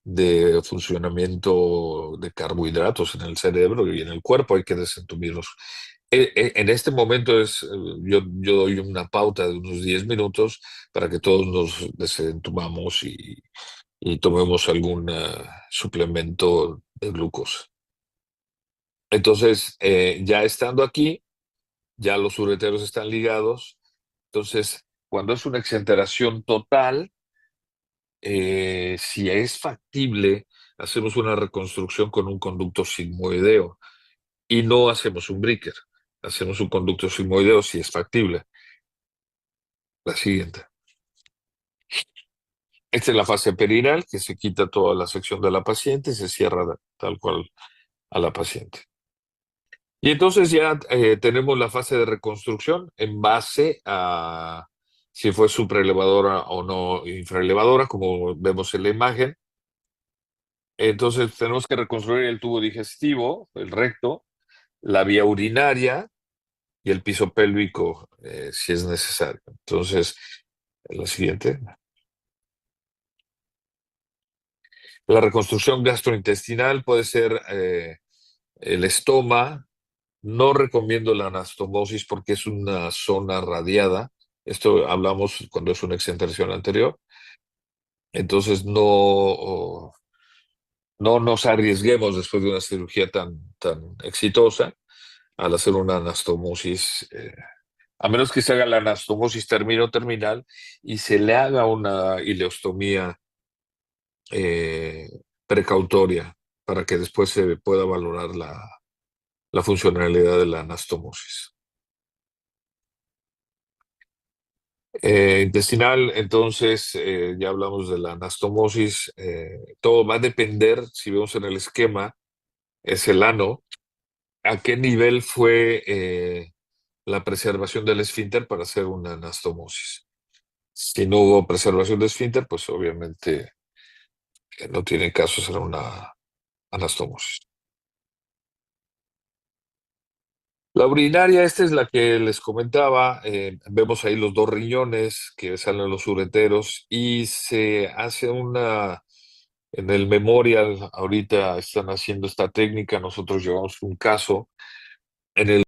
de funcionamiento de carbohidratos en el cerebro y en el cuerpo, hay que desentumirlos. En este momento yo doy una pauta de unos 10 minutos para que todos nos desentumamos y tomemos algún suplemento de glucosa. Entonces, ya estando aquí, ya los ureteros están ligados. Entonces, cuando es una exenteración total, si es factible, hacemos una reconstrucción con un conducto sigmoideo y no hacemos un breaker. Hacemos un conducto sigmoideo si es factible. La siguiente. Esta es la fase perineal, que se quita toda la sección de la paciente y se cierra tal cual a la paciente. Y entonces ya tenemos la fase de reconstrucción en base a si fue supraelevadora o no infraelevadora, como vemos en la imagen. Entonces tenemos que reconstruir el tubo digestivo, el recto, la vía urinaria y el piso pélvico si es necesario. Entonces, la siguiente. La reconstrucción gastrointestinal puede ser el estoma. No recomiendo la anastomosis porque es una zona radiada. Esto hablamos cuando es una exenterización anterior. Entonces no nos arriesguemos después de una cirugía tan exitosa al hacer una anastomosis, a menos que se haga la anastomosis terminal y se le haga una ileostomía eh, precautoria para que después se pueda valorar la funcionalidad de la anastomosis. Intestinal, entonces, ya hablamos de la anastomosis. Todo va a depender, si vemos en el esquema, es el ano, a qué nivel fue la preservación del esfínter para hacer una anastomosis. Si no hubo preservación del esfínter, pues obviamente no tiene caso hacer una anastomosis. La urinaria, esta es la que les comentaba. Vemos ahí los dos riñones que salen los ureteros y se hace en el memorial, ahorita están haciendo esta técnica, nosotros llevamos un caso en el